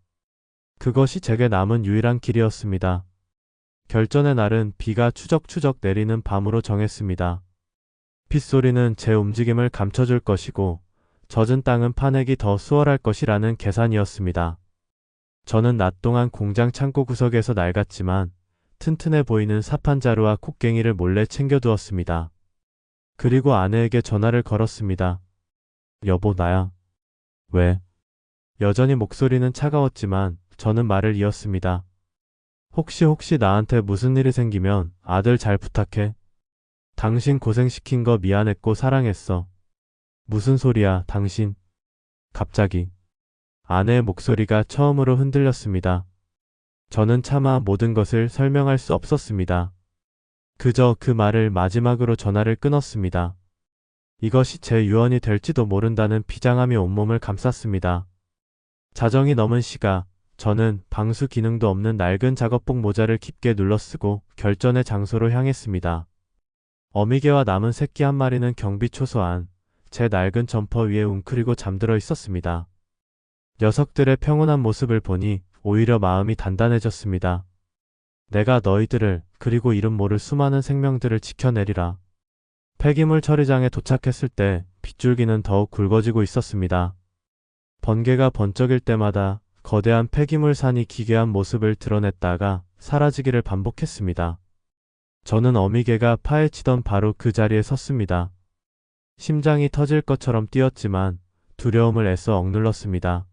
그것이 제게 남은 유일한 길이었습니다. 결전의 날은 비가 추적추적 내리는 밤으로 정했습니다. 빗소리는 제 움직임을 감춰줄 것이고 젖은 땅은 파내기 더 수월할 것이라는 계산이었습니다. 저는 낮 동안 공장 창고 구석에서 낡았지만 튼튼해 보이는 사판자루와 콧갱이를 몰래 챙겨두었습니다. 그리고 아내에게 전화를 걸었습니다. 여보, 나야. 왜? 여전히 목소리는 차가웠지만 저는 말을 이었습니다. 혹시 나한테 무슨 일이 생기면 아들 잘 부탁해. 당신 고생시킨 거 미안했고 사랑했어. 무슨 소리야, 당신. 갑자기 아내의 목소리가 처음으로 흔들렸습니다. 저는 차마 모든 것을 설명할 수 없었습니다. 그저 그 말을 마지막으로 전화를 끊었습니다. 이것이 제 유언이 될지도 모른다는 비장함이 온몸을 감쌌습니다. 자정이 넘은 시가 저는 방수 기능도 없는 낡은 작업복 모자를 깊게 눌러쓰고 결전의 장소로 향했습니다. 어미개와 남은 새끼 한 마리는 경비초소 안 제 낡은 점퍼 위에 웅크리고 잠들어 있었습니다. 녀석들의 평온한 모습을 보니 오히려 마음이 단단해졌습니다. 내가 너희들을 그리고 이름 모를 수많은 생명들을 지켜내리라. 폐기물 처리장에 도착했을 때 빗줄기는 더욱 굵어지고 있었습니다. 번개가 번쩍일 때마다 거대한 폐기물 산이 기괴한 모습을 드러냈다가 사라지기를 반복했습니다. 저는 어미개가 파헤치던 바로 그 자리에 섰습니다. 심장이 터질 것처럼 뛰었지만 두려움을 애써 억눌렀습니다.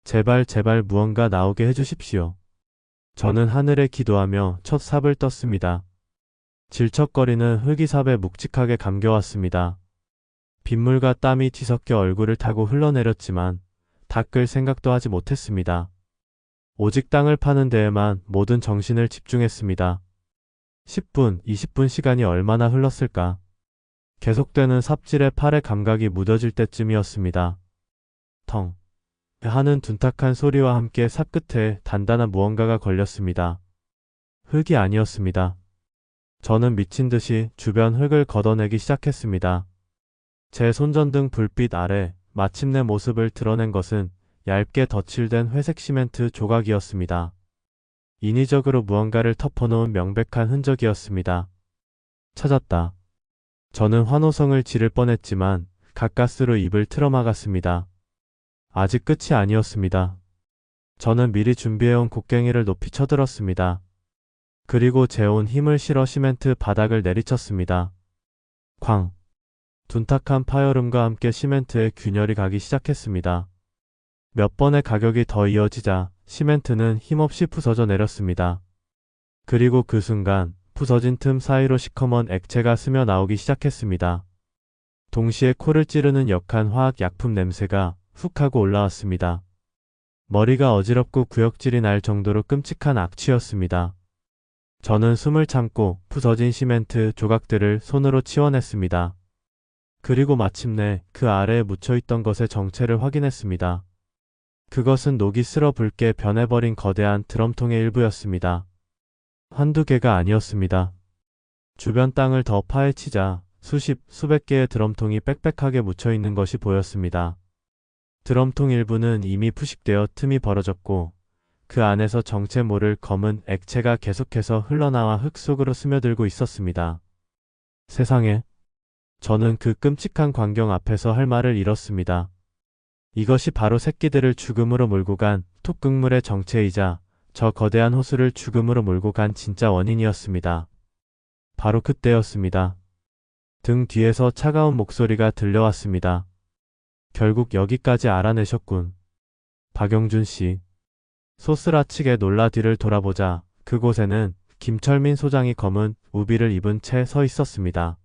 제발 무언가 나오게 해주십시오. 저는 하늘에 기도하며 첫 삽을 떴습니다. 질척거리는 흙이삽에 묵직하게 감겨왔습니다. 빗물과 땀이 뒤섞여 얼굴을 타고 흘러내렸지만 닦을 생각도 하지 못했습니다. 오직 땅을 파는 데에만 모든 정신을 집중했습니다. 10분, 20분 시간이 얼마나 흘렀을까? 계속되는 삽질에 팔의 감각이 무뎌질 때쯤이었습니다. 텅 하는 둔탁한 소리와 함께 삽 끝에 단단한 무언가가 걸렸습니다. 흙이 아니었습니다. 저는 미친 듯이 주변 흙을 걷어내기 시작했습니다. 제 손전등 불빛 아래 마침내 모습을 드러낸 것은 얇게 덧칠된 회색 시멘트 조각이었습니다. 인위적으로 무언가를 덮어놓은 명백한 흔적이었습니다. 찾았다. 저는 환호성을 지를 뻔했지만 가까스로 입을 틀어막았습니다. 아직 끝이 아니었습니다. 저는 미리 준비해온 곡괭이를 높이 쳐들었습니다. 그리고 재온 힘을 실어 시멘트 바닥을 내리쳤습니다. 쾅! 둔탁한 파열음과 함께 시멘트에 균열이 가기 시작했습니다. 몇 번의 가격이 더 이어지자 시멘트는 힘없이 부서져 내렸습니다. 그리고 그 순간 부서진 틈 사이로 시커먼 액체가 스며 나오기 시작했습니다. 동시에 코를 찌르는 역한 화학 약품 냄새가 훅 하고 올라왔습니다. 머리가 어지럽고 구역질이 날 정도로 끔찍한 악취였습니다. 저는 숨을 참고 부서진 시멘트 조각들을 손으로 치워냈습니다. 그리고 마침내 그 아래에 묻혀있던 것의 정체를 확인했습니다. 그것은 녹이 쓸어 붉게 변해버린 거대한 드럼통의 일부였습니다. 한두 개가 아니었습니다. 주변 땅을 더 파헤치자 수십, 수백 개의 드럼통이 빽빽하게 묻혀있는 것이 보였습니다. 드럼통 일부는 이미 부식되어 틈이 벌어졌고 그 안에서 정체 모를 검은 액체가 계속해서 흘러나와 흙 속으로 스며들고 있었습니다. 세상에, 저는 그 끔찍한 광경 앞에서 할 말을 잃었습니다. 이것이 바로 새끼들을 죽음으로 몰고 간 톡극물의 정체이자 저 거대한 호수를 죽음으로 몰고 간 진짜 원인이었습니다. 바로 그때였습니다. 등 뒤에서 차가운 목소리가 들려왔습니다. 결국 여기까지 알아내셨군. 박영준 씨. 소스라치게 놀라 뒤를 돌아보자 그곳에는 김철민 소장이 검은 우비를 입은 채 서 있었습니다.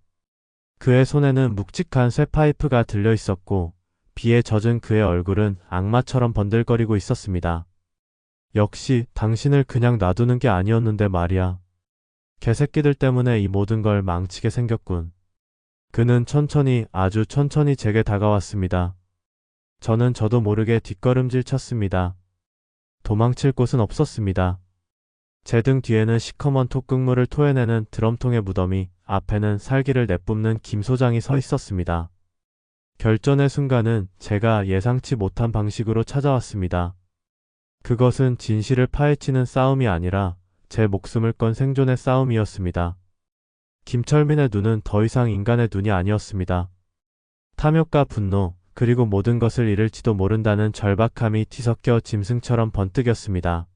그의 손에는 묵직한 쇠파이프가 들려 있었고 비에 젖은 그의 얼굴은 악마처럼 번들거리고 있었습니다. 역시 당신을 그냥 놔두는 게 아니었는데 말이야. 개새끼들 때문에 이 모든 걸 망치게 생겼군. 그는 천천히 아주 천천히 제게 다가왔습니다. 저는 저도 모르게 뒷걸음질 쳤습니다. 도망칠 곳은 없었습니다. 제 등 뒤에는 시커먼 톡극물을 토해내는 드럼통의 무더미, 앞에는 살기를 내뿜는 김 소장이 서 있었습니다. 결전의 순간은 제가 예상치 못한 방식으로 찾아왔습니다. 그것은 진실을 파헤치는 싸움이 아니라 제 목숨을 건 생존의 싸움이었습니다. 김철민의 눈은 더 이상 인간의 눈이 아니었습니다. 탐욕과 분노, 그리고 모든 것을 잃을지도 모른다는 절박함이 뒤섞여 짐승처럼 번뜩였습니다.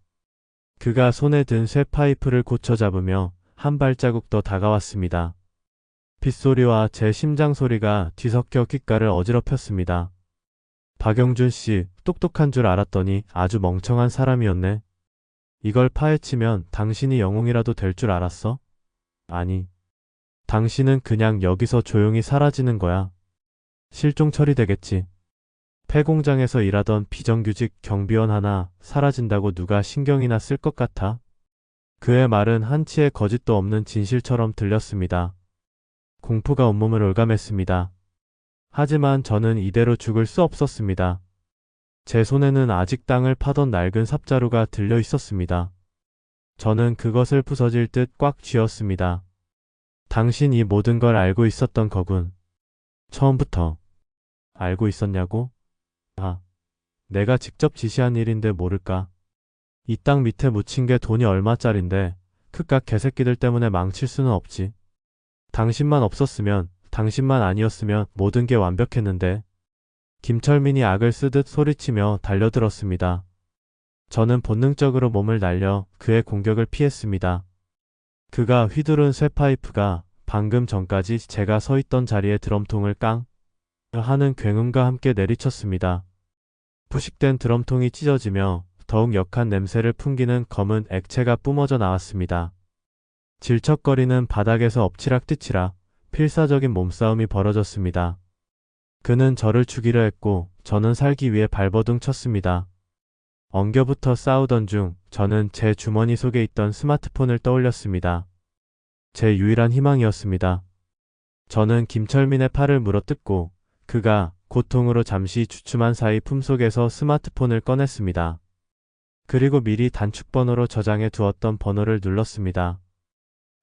그가 손에 든 쇠파이프를 고쳐 잡으며 한 발자국 더 다가왔습니다. 빗소리와 제 심장 소리가 뒤섞여 귓가를 어지럽혔습니다. 박영준 씨, 똑똑한 줄 알았더니 아주 멍청한 사람이었네. 이걸 파헤치면 당신이 영웅이라도 될 줄 알았어? 아니. 당신은 그냥 여기서 조용히 사라지는 거야. 실종 처리되겠지. 폐공장에서 일하던 비정규직 경비원 하나 사라진다고 누가 신경이나 쓸 것 같아? 그의 말은 한치의 거짓도 없는 진실처럼 들렸습니다. 공포가 온몸을 올감했습니다. 하지만 저는 이대로 죽을 수 없었습니다. 제 손에는 아직 땅을 파던 낡은 삽자루가 들려 있었습니다. 저는 그것을 부서질 듯 꽉 쥐었습니다. 당신 이 모든 걸 알고 있었던 거군. 처음부터. 알고 있었냐고? 아, 내가 직접 지시한 일인데 모를까? 이 땅 밑에 묻힌 게 돈이 얼마짜린데 그깟 개새끼들 때문에 망칠 수는 없지. 당신만 없었으면, 당신만 아니었으면 모든 게 완벽했는데. 김철민이 악을 쓰듯 소리치며 달려들었습니다. 저는 본능적으로 몸을 날려 그의 공격을 피했습니다. 그가 휘두른 쇠파이프가 방금 전까지 제가 서 있던 자리에 드럼통을 깡 하는 굉음과 함께 내리쳤습니다. 부식된 드럼통이 찢어지며 더욱 역한 냄새를 풍기는 검은 액체가 뿜어져 나왔습니다. 질척거리는 바닥에서 엎치락뒤치락 필사적인 몸싸움이 벌어졌습니다. 그는 저를 죽이려 했고 저는 살기 위해 발버둥 쳤습니다. 엉겨붙어 싸우던 중 저는 제 주머니 속에 있던 스마트폰을 떠올렸습니다. 제 유일한 희망이었습니다. 저는 김철민의 팔을 물어뜯고 그가 고통으로 잠시 주춤한 사이 품속에서 스마트폰을 꺼냈습니다. 그리고 미리 단축번호로 저장해 두었던 번호를 눌렀습니다.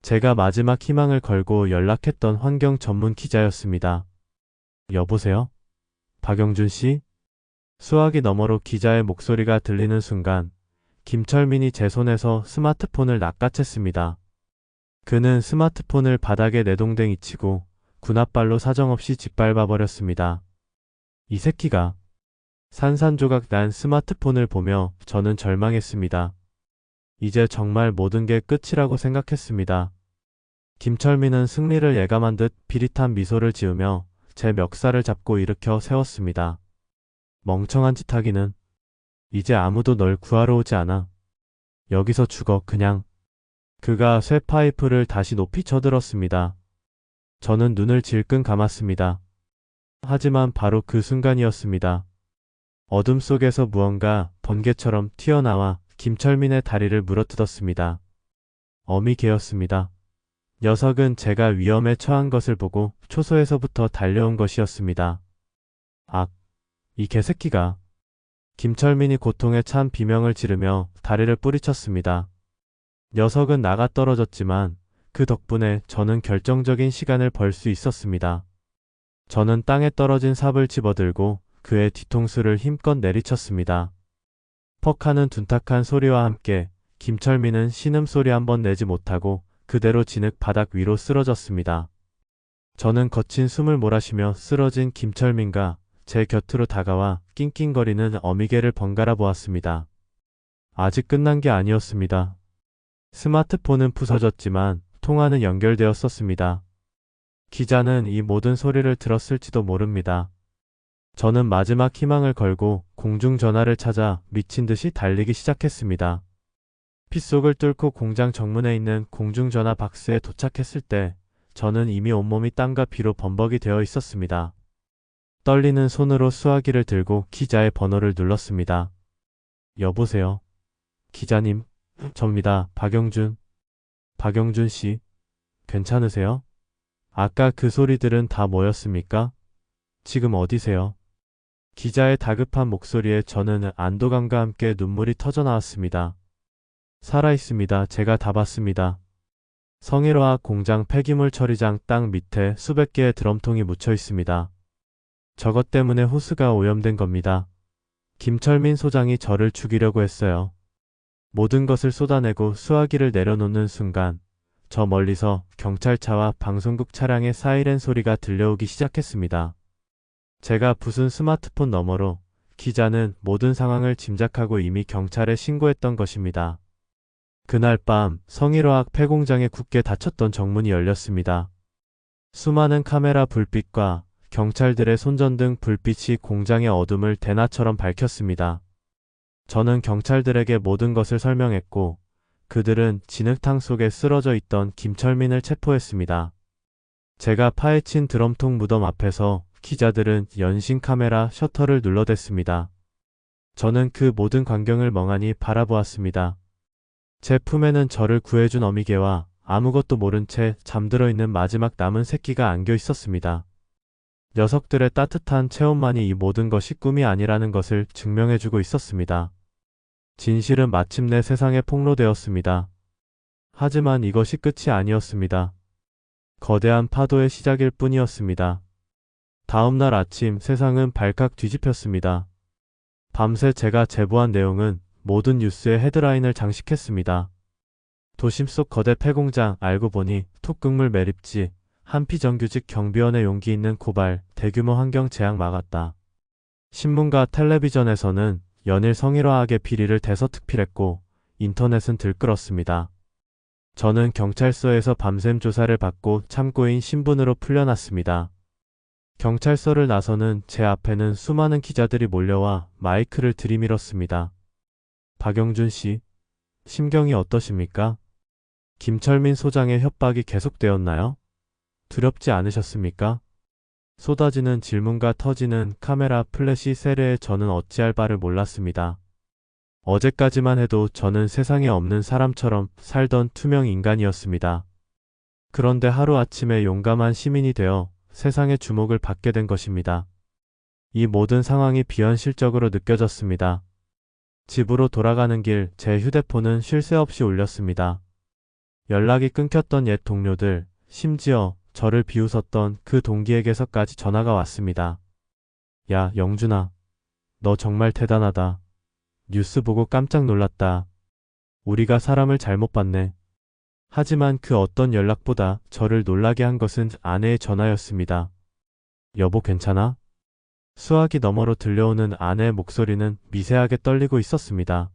제가 마지막 희망을 걸고 연락했던 환경 전문 기자였습니다. 여보세요? 박영준 씨? 수화기 너머로 기자의 목소리가 들리는 순간 김철민이 제 손에서 스마트폰을 낚아챘습니다. 그는 스마트폰을 바닥에 내동댕이 치고 군홧발로 사정없이 짓밟아 버렸습니다. 이 새끼가. 산산조각 난 스마트폰을 보며 저는 절망했습니다. 이제 정말 모든 게 끝이라고 생각했습니다. 김철민은 승리를 예감한 듯 비릿한 미소를 지으며 제 멱살을 잡고 일으켜 세웠습니다. 멍청한 짓 하기는. 이제 아무도 널 구하러 오지 않아. 여기서 죽어, 그냥. 그가 쇠파이프를 다시 높이 쳐들었습니다. 저는 눈을 질끈 감았습니다. 하지만 바로 그 순간이었습니다. 어둠 속에서 무언가 번개처럼 튀어나와 김철민의 다리를 물어뜯었습니다. 어미 개였습니다. 녀석은 제가 위험에 처한 것을 보고 초소에서부터 달려온 것이었습니다. 악, 이 개새끼가. 김철민이 고통에 찬 비명을 지르며 다리를 뿌리쳤습니다. 녀석은 나가 떨어졌지만 그 덕분에 저는 결정적인 시간을 벌 수 있었습니다. 저는 땅에 떨어진 삽을 집어들고 그의 뒤통수를 힘껏 내리쳤습니다. 퍽 하는 둔탁한 소리와 함께 김철민은 신음소리 한 번 내지 못하고 그대로 진흙 바닥 위로 쓰러졌습니다. 저는 거친 숨을 몰아쉬며 쓰러진 김철민과 제 곁으로 다가와 낑낑거리는 어미개를 번갈아 보았습니다. 아직 끝난 게 아니었습니다. 스마트폰은 부서졌지만 통화는 연결되었었습니다. 기자는 이 모든 소리를 들었을지도 모릅니다. 저는 마지막 희망을 걸고 공중전화를 찾아 미친 듯이 달리기 시작했습니다. 핏속을 뚫고 공장 정문에 있는 공중전화 박스에 도착했을 때 저는 이미 온몸이 땀과 피로 범벅이 되어 있었습니다. 떨리는 손으로 수화기를 들고 기자의 번호를 눌렀습니다. 여보세요. 기자님, 접니다. 박영준. 박영준 씨, 괜찮으세요? 아까 그 소리들은 다 뭐였습니까? 지금 어디세요? 기자의 다급한 목소리에 저는 안도감과 함께 눈물이 터져나왔습니다. 살아있습니다. 제가 다 봤습니다. 성일화학 공장 폐기물 처리장 땅 밑에 수백 개의 드럼통이 묻혀 있습니다. 저것 때문에 호스가 오염된 겁니다. 김철민 소장이 저를 죽이려고 했어요. 모든 것을 쏟아내고 수화기를 내려놓는 순간 저 멀리서 경찰차와 방송국 차량의 사이렌 소리가 들려오기 시작했습니다. 제가 부순 스마트폰 너머로 기자는 모든 상황을 짐작하고 이미 경찰에 신고했던 것입니다. 그날 밤 성일화학 폐공장에 굳게 닫혔던 정문이 열렸습니다. 수많은 카메라 불빛과 경찰들의 손전등 불빛이 공장의 어둠을 대낮처럼 밝혔습니다. 저는 경찰들에게 모든 것을 설명했고 그들은 진흙탕 속에 쓰러져 있던 김철민을 체포했습니다. 제가 파헤친 드럼통 무덤 앞에서 기자들은 연신 카메라 셔터를 눌러댔습니다. 저는 그 모든 광경을 멍하니 바라보았습니다. 제 품에는 저를 구해준 어미개와 아무것도 모른 채 잠들어 있는 마지막 남은 새끼가 안겨 있었습니다. 녀석들의 따뜻한 체온만이 이 모든 것이 꿈이 아니라는 것을 증명해주고 있었습니다. 진실은 마침내 세상에 폭로되었습니다. 하지만 이것이 끝이 아니었습니다. 거대한 파도의 시작일 뿐이었습니다. 다음날 아침 세상은 발칵 뒤집혔습니다. 밤새 제가 제보한 내용은 모든 뉴스의 헤드라인을 장식했습니다. 도심 속 거대 폐공장 알고 보니 톡극물 매립지, 한피정규직 경비원의 용기 있는 고발, 대규모 환경 재앙 막았다. 신문과 텔레비전에서는 연일 성일화학의 비리를 대서특필했고 인터넷은 들끓었습니다. 저는 경찰서에서 밤샘 조사를 받고 참고인 신분으로 풀려났습니다. 경찰서를 나서는 제 앞에는 수많은 기자들이 몰려와 마이크를 들이밀었습니다. 박영준 씨, 심경이 어떠십니까? 김철민 소장의 협박이 계속되었나요? 두렵지 않으셨습니까? 쏟아지는 질문과 터지는 카메라 플래시 세례에 저는 어찌할 바를 몰랐습니다. 어제까지만 해도 저는 세상에 없는 사람처럼 살던 투명 인간이었습니다. 그런데 하루아침에 용감한 시민이 되어 세상의 주목을 받게 된 것입니다. 이 모든 상황이 비현실적으로 느껴졌습니다. 집으로 돌아가는 길 제 휴대폰은 쉴 새 없이 울렸습니다. 연락이 끊겼던 옛 동료들, 심지어 저를 비웃었던 그 동기에게서까지 전화가 왔습니다. 야, 영준아. 너 정말 대단하다. 뉴스 보고 깜짝 놀랐다. 우리가 사람을 잘못 봤네. 하지만 그 어떤 연락보다 저를 놀라게 한 것은 아내의 전화였습니다. 여보 괜찮아? 수화기 너머로 들려오는 아내의 목소리는 미세하게 떨리고 있었습니다.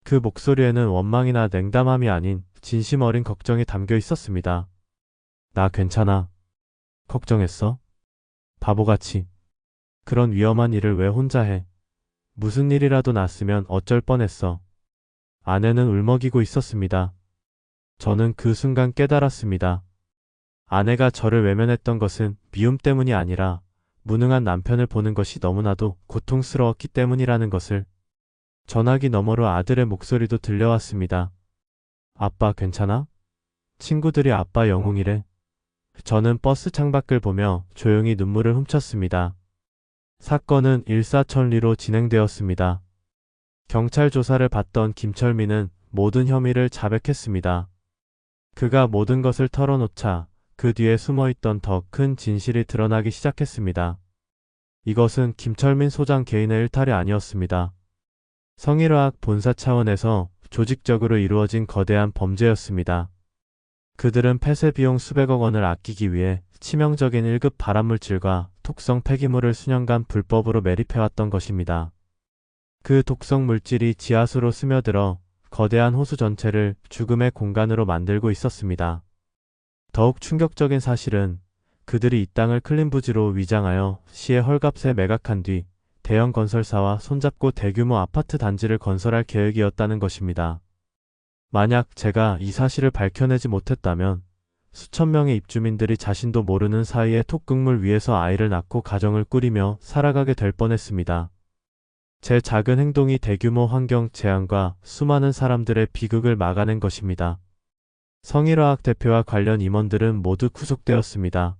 그 목소리에는 원망이나 냉담함이 아닌 진심 어린 걱정이 담겨 있었습니다. 나 괜찮아. 걱정했어? 바보같이. 그런 위험한 일을 왜 혼자 해? 무슨 일이라도 났으면 어쩔 뻔했어. 아내는 울먹이고 있었습니다. 저는 그 순간 깨달았습니다. 아내가 저를 외면했던 것은 미움 때문이 아니라 무능한 남편을 보는 것이 너무나도 고통스러웠기 때문이라는 것을. 전화기 너머로 아들의 목소리도 들려왔습니다. 아빠 괜찮아? 친구들이 아빠 영웅이래. 저는 버스 창밖을 보며 조용히 눈물을 훔쳤습니다. 사건은 일사천리로 진행되었습니다. 경찰 조사를 받던 김철민은 모든 혐의를 자백했습니다. 그가 모든 것을 털어놓자 그 뒤에 숨어있던 더 큰 진실이 드러나기 시작했습니다. 이것은 김철민 소장 개인의 일탈이 아니었습니다. 성일화학 본사 차원에서 조직적으로 이루어진 거대한 범죄였습니다. 그들은 폐쇄 비용 수백억 원을 아끼기 위해 치명적인 1급 발암물질과 독성 폐기물을 수년간 불법으로 매립해왔던 것입니다. 그 독성 물질이 지하수로 스며들어 거대한 호수 전체를 죽음의 공간으로 만들고 있었습니다. 더욱 충격적인 사실은 그들이 이 땅을 클린부지로 위장하여 시의 헐값에 매각한 뒤 대형 건설사와 손잡고 대규모 아파트 단지를 건설할 계획이었다는 것입니다. 만약 제가 이 사실을 밝혀내지 못했다면 수천 명의 입주민들이 자신도 모르는 사이에 톡극물 위에서 아이를 낳고 가정을 꾸리며 살아가게 될 뻔했습니다. 제 작은 행동이 대규모 환경 재앙과 수많은 사람들의 비극을 막아낸 것입니다. 성일화학 대표와 관련 임원들은 모두 구속되었습니다.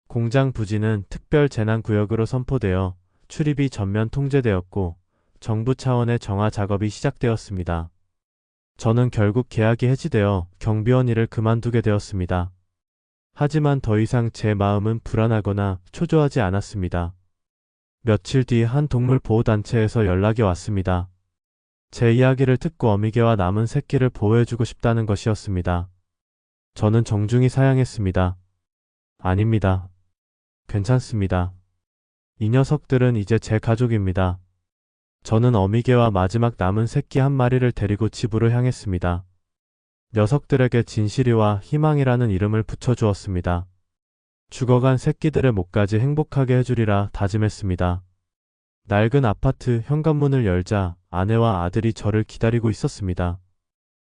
공장 부지는 특별 재난구역으로 선포되어 출입이 전면 통제되었고 정부 차원의 정화 작업이 시작되었습니다. 저는 결국 계약이 해지되어 경비원 일을 그만두게 되었습니다. 하지만 더 이상 제 마음은 불안하거나 초조하지 않았습니다. 며칠 뒤 한 동물보호단체에서 연락이 왔습니다. 제 이야기를 듣고 어미개와 남은 새끼를 보호해주고 싶다는 것이었습니다. 저는 정중히 사양했습니다. 아닙니다. 괜찮습니다. 이 녀석들은 이제 제 가족입니다. 저는 어미개와 마지막 남은 새끼 한 마리를 데리고 집으로 향했습니다. 녀석들에게 진실이와 희망이라는 이름을 붙여주었습니다. 죽어간 새끼들의 목까지 행복하게 해주리라 다짐했습니다. 낡은 아파트 현관문을 열자 아내와 아들이 저를 기다리고 있었습니다.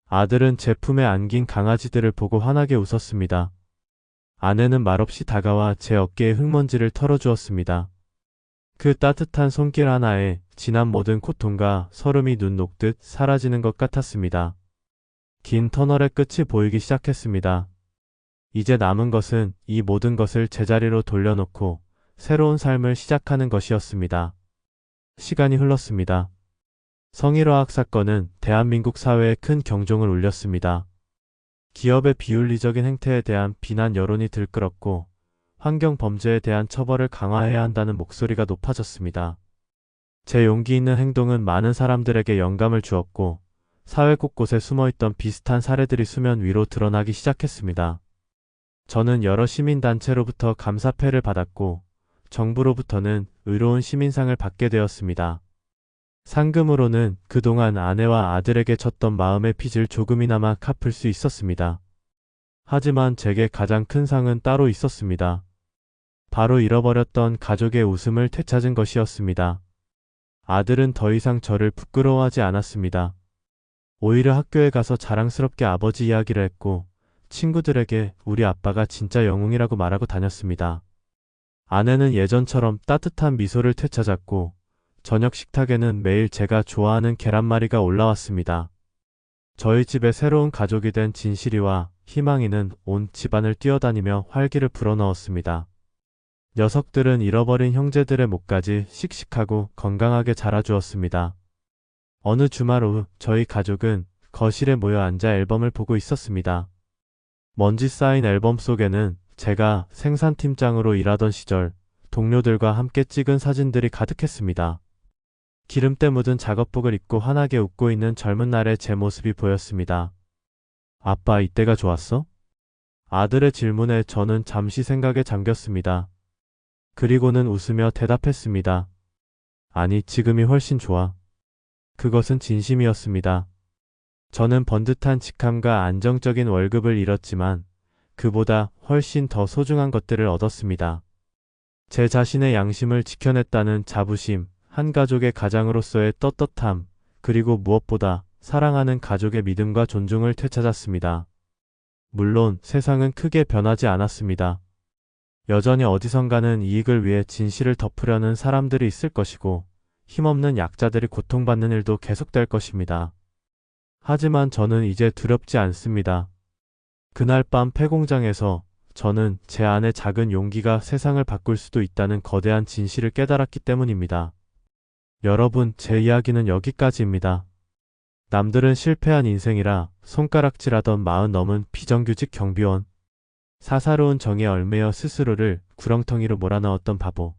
아들은 제 품에 안긴 강아지들을 보고 환하게 웃었습니다. 아내는 말없이 다가와 제 어깨에 흙먼지를 털어주었습니다. 그 따뜻한 손길 하나에 지난 모든 고통과 서름이 눈 녹듯 사라지는 것 같았습니다. 긴 터널의 끝이 보이기 시작했습니다. 이제 남은 것은 이 모든 것을 제자리로 돌려놓고 새로운 삶을 시작하는 것이었습니다. 시간이 흘렀습니다. 성일화학 사건은 대한민국 사회에 큰 경종을 울렸습니다. 기업의 비윤리적인 행태에 대한 비난 여론이 들끓었고 환경 범죄에 대한 처벌을 강화해야 한다는 목소리가 높아졌습니다. 제 용기 있는 행동은 많은 사람들에게 영감을 주었고 사회 곳곳에 숨어있던 비슷한 사례들이 수면 위로 드러나기 시작했습니다. 저는 여러 시민단체로부터 감사패를 받았고 정부로부터는 의로운 시민상을 받게 되었습니다. 상금으로는 그동안 아내와 아들에게 졌던 마음의 빚을 조금이나마 갚을 수 있었습니다. 하지만 제게 가장 큰 상은 따로 있었습니다. 바로 잃어버렸던 가족의 웃음을 되찾은 것이었습니다. 아들은 더 이상 저를 부끄러워하지 않았습니다. 오히려 학교에 가서 자랑스럽게 아버지 이야기를 했고 친구들에게 우리 아빠가 진짜 영웅이라고 말하고 다녔습니다. 아내는 예전처럼 따뜻한 미소를 되찾았고 저녁 식탁에는 매일 제가 좋아하는 계란말이가 올라왔습니다. 저희 집에 새로운 가족이 된 진실이와 희망이는 온 집안을 뛰어다니며 활기를 불어넣었습니다. 녀석들은 잃어버린 형제들의 목까지 씩씩하고 건강하게 자라주었습니다. 어느 주말 오후 저희 가족은 거실에 모여 앉아 앨범을 보고 있었습니다. 먼지 쌓인 앨범 속에는 제가 생산팀장으로 일하던 시절 동료들과 함께 찍은 사진들이 가득했습니다. 기름때 묻은 작업복을 입고 환하게 웃고 있는 젊은 날의 제 모습이 보였습니다. 아빠, 이때가 좋았어? 아들의 질문에 저는 잠시 생각에 잠겼습니다. 그리고는 웃으며 대답했습니다. 아니, 지금이 훨씬 좋아. 그것은 진심이었습니다. 저는 번듯한 직함과 안정적인 월급을 잃었지만 그보다 훨씬 더 소중한 것들을 얻었습니다. 제 자신의 양심을 지켜냈다는 자부심, 한 가족의 가장으로서의 떳떳함, 그리고 무엇보다 사랑하는 가족의 믿음과 존중을 되찾았습니다. 물론 세상은 크게 변하지 않았습니다. 여전히 어디선가는 이익을 위해 진실을 덮으려는 사람들이 있을 것이고, 힘없는 약자들이 고통받는 일도 계속될 것입니다. 하지만 저는 이제 두렵지 않습니다. 그날 밤 폐공장에서 저는 제 안의 작은 용기가 세상을 바꿀 수도 있다는 거대한 진실을 깨달았기 때문입니다. 여러분, 제 이야기는 여기까지입니다. 남들은 실패한 인생이라 손가락질하던 40 넘은 비정규직 경비원, 사사로운 정에 얽매여 스스로를 구렁텅이로 몰아넣었던 바보.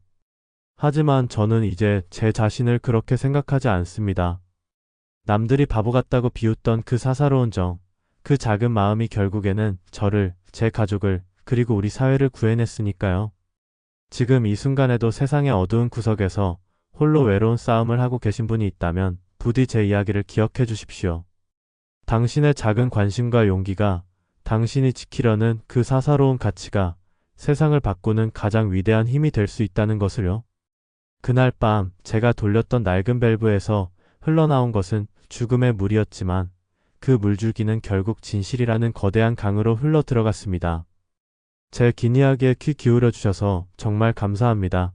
하지만 저는 이제 제 자신을 그렇게 생각하지 않습니다. 남들이 바보 같다고 비웃던 그 사사로운 정, 그 작은 마음이 결국에는 저를, 제 가족을, 그리고 우리 사회를 구해냈으니까요. 지금 이 순간에도 세상의 어두운 구석에서 홀로 외로운 싸움을 하고 계신 분이 있다면 부디 제 이야기를 기억해 주십시오. 당신의 작은 관심과 용기가, 당신이 지키려는 그 사사로운 가치가 세상을 바꾸는 가장 위대한 힘이 될 수 있다는 것을요. 그날 밤 제가 돌렸던 낡은 밸브에서 흘러나온 것은 죽음의 물이었지만 그 물줄기는 결국 진실이라는 거대한 강으로 흘러 들어갔습니다. 제 긴 이야기에 귀 기울여 주셔서 정말 감사합니다.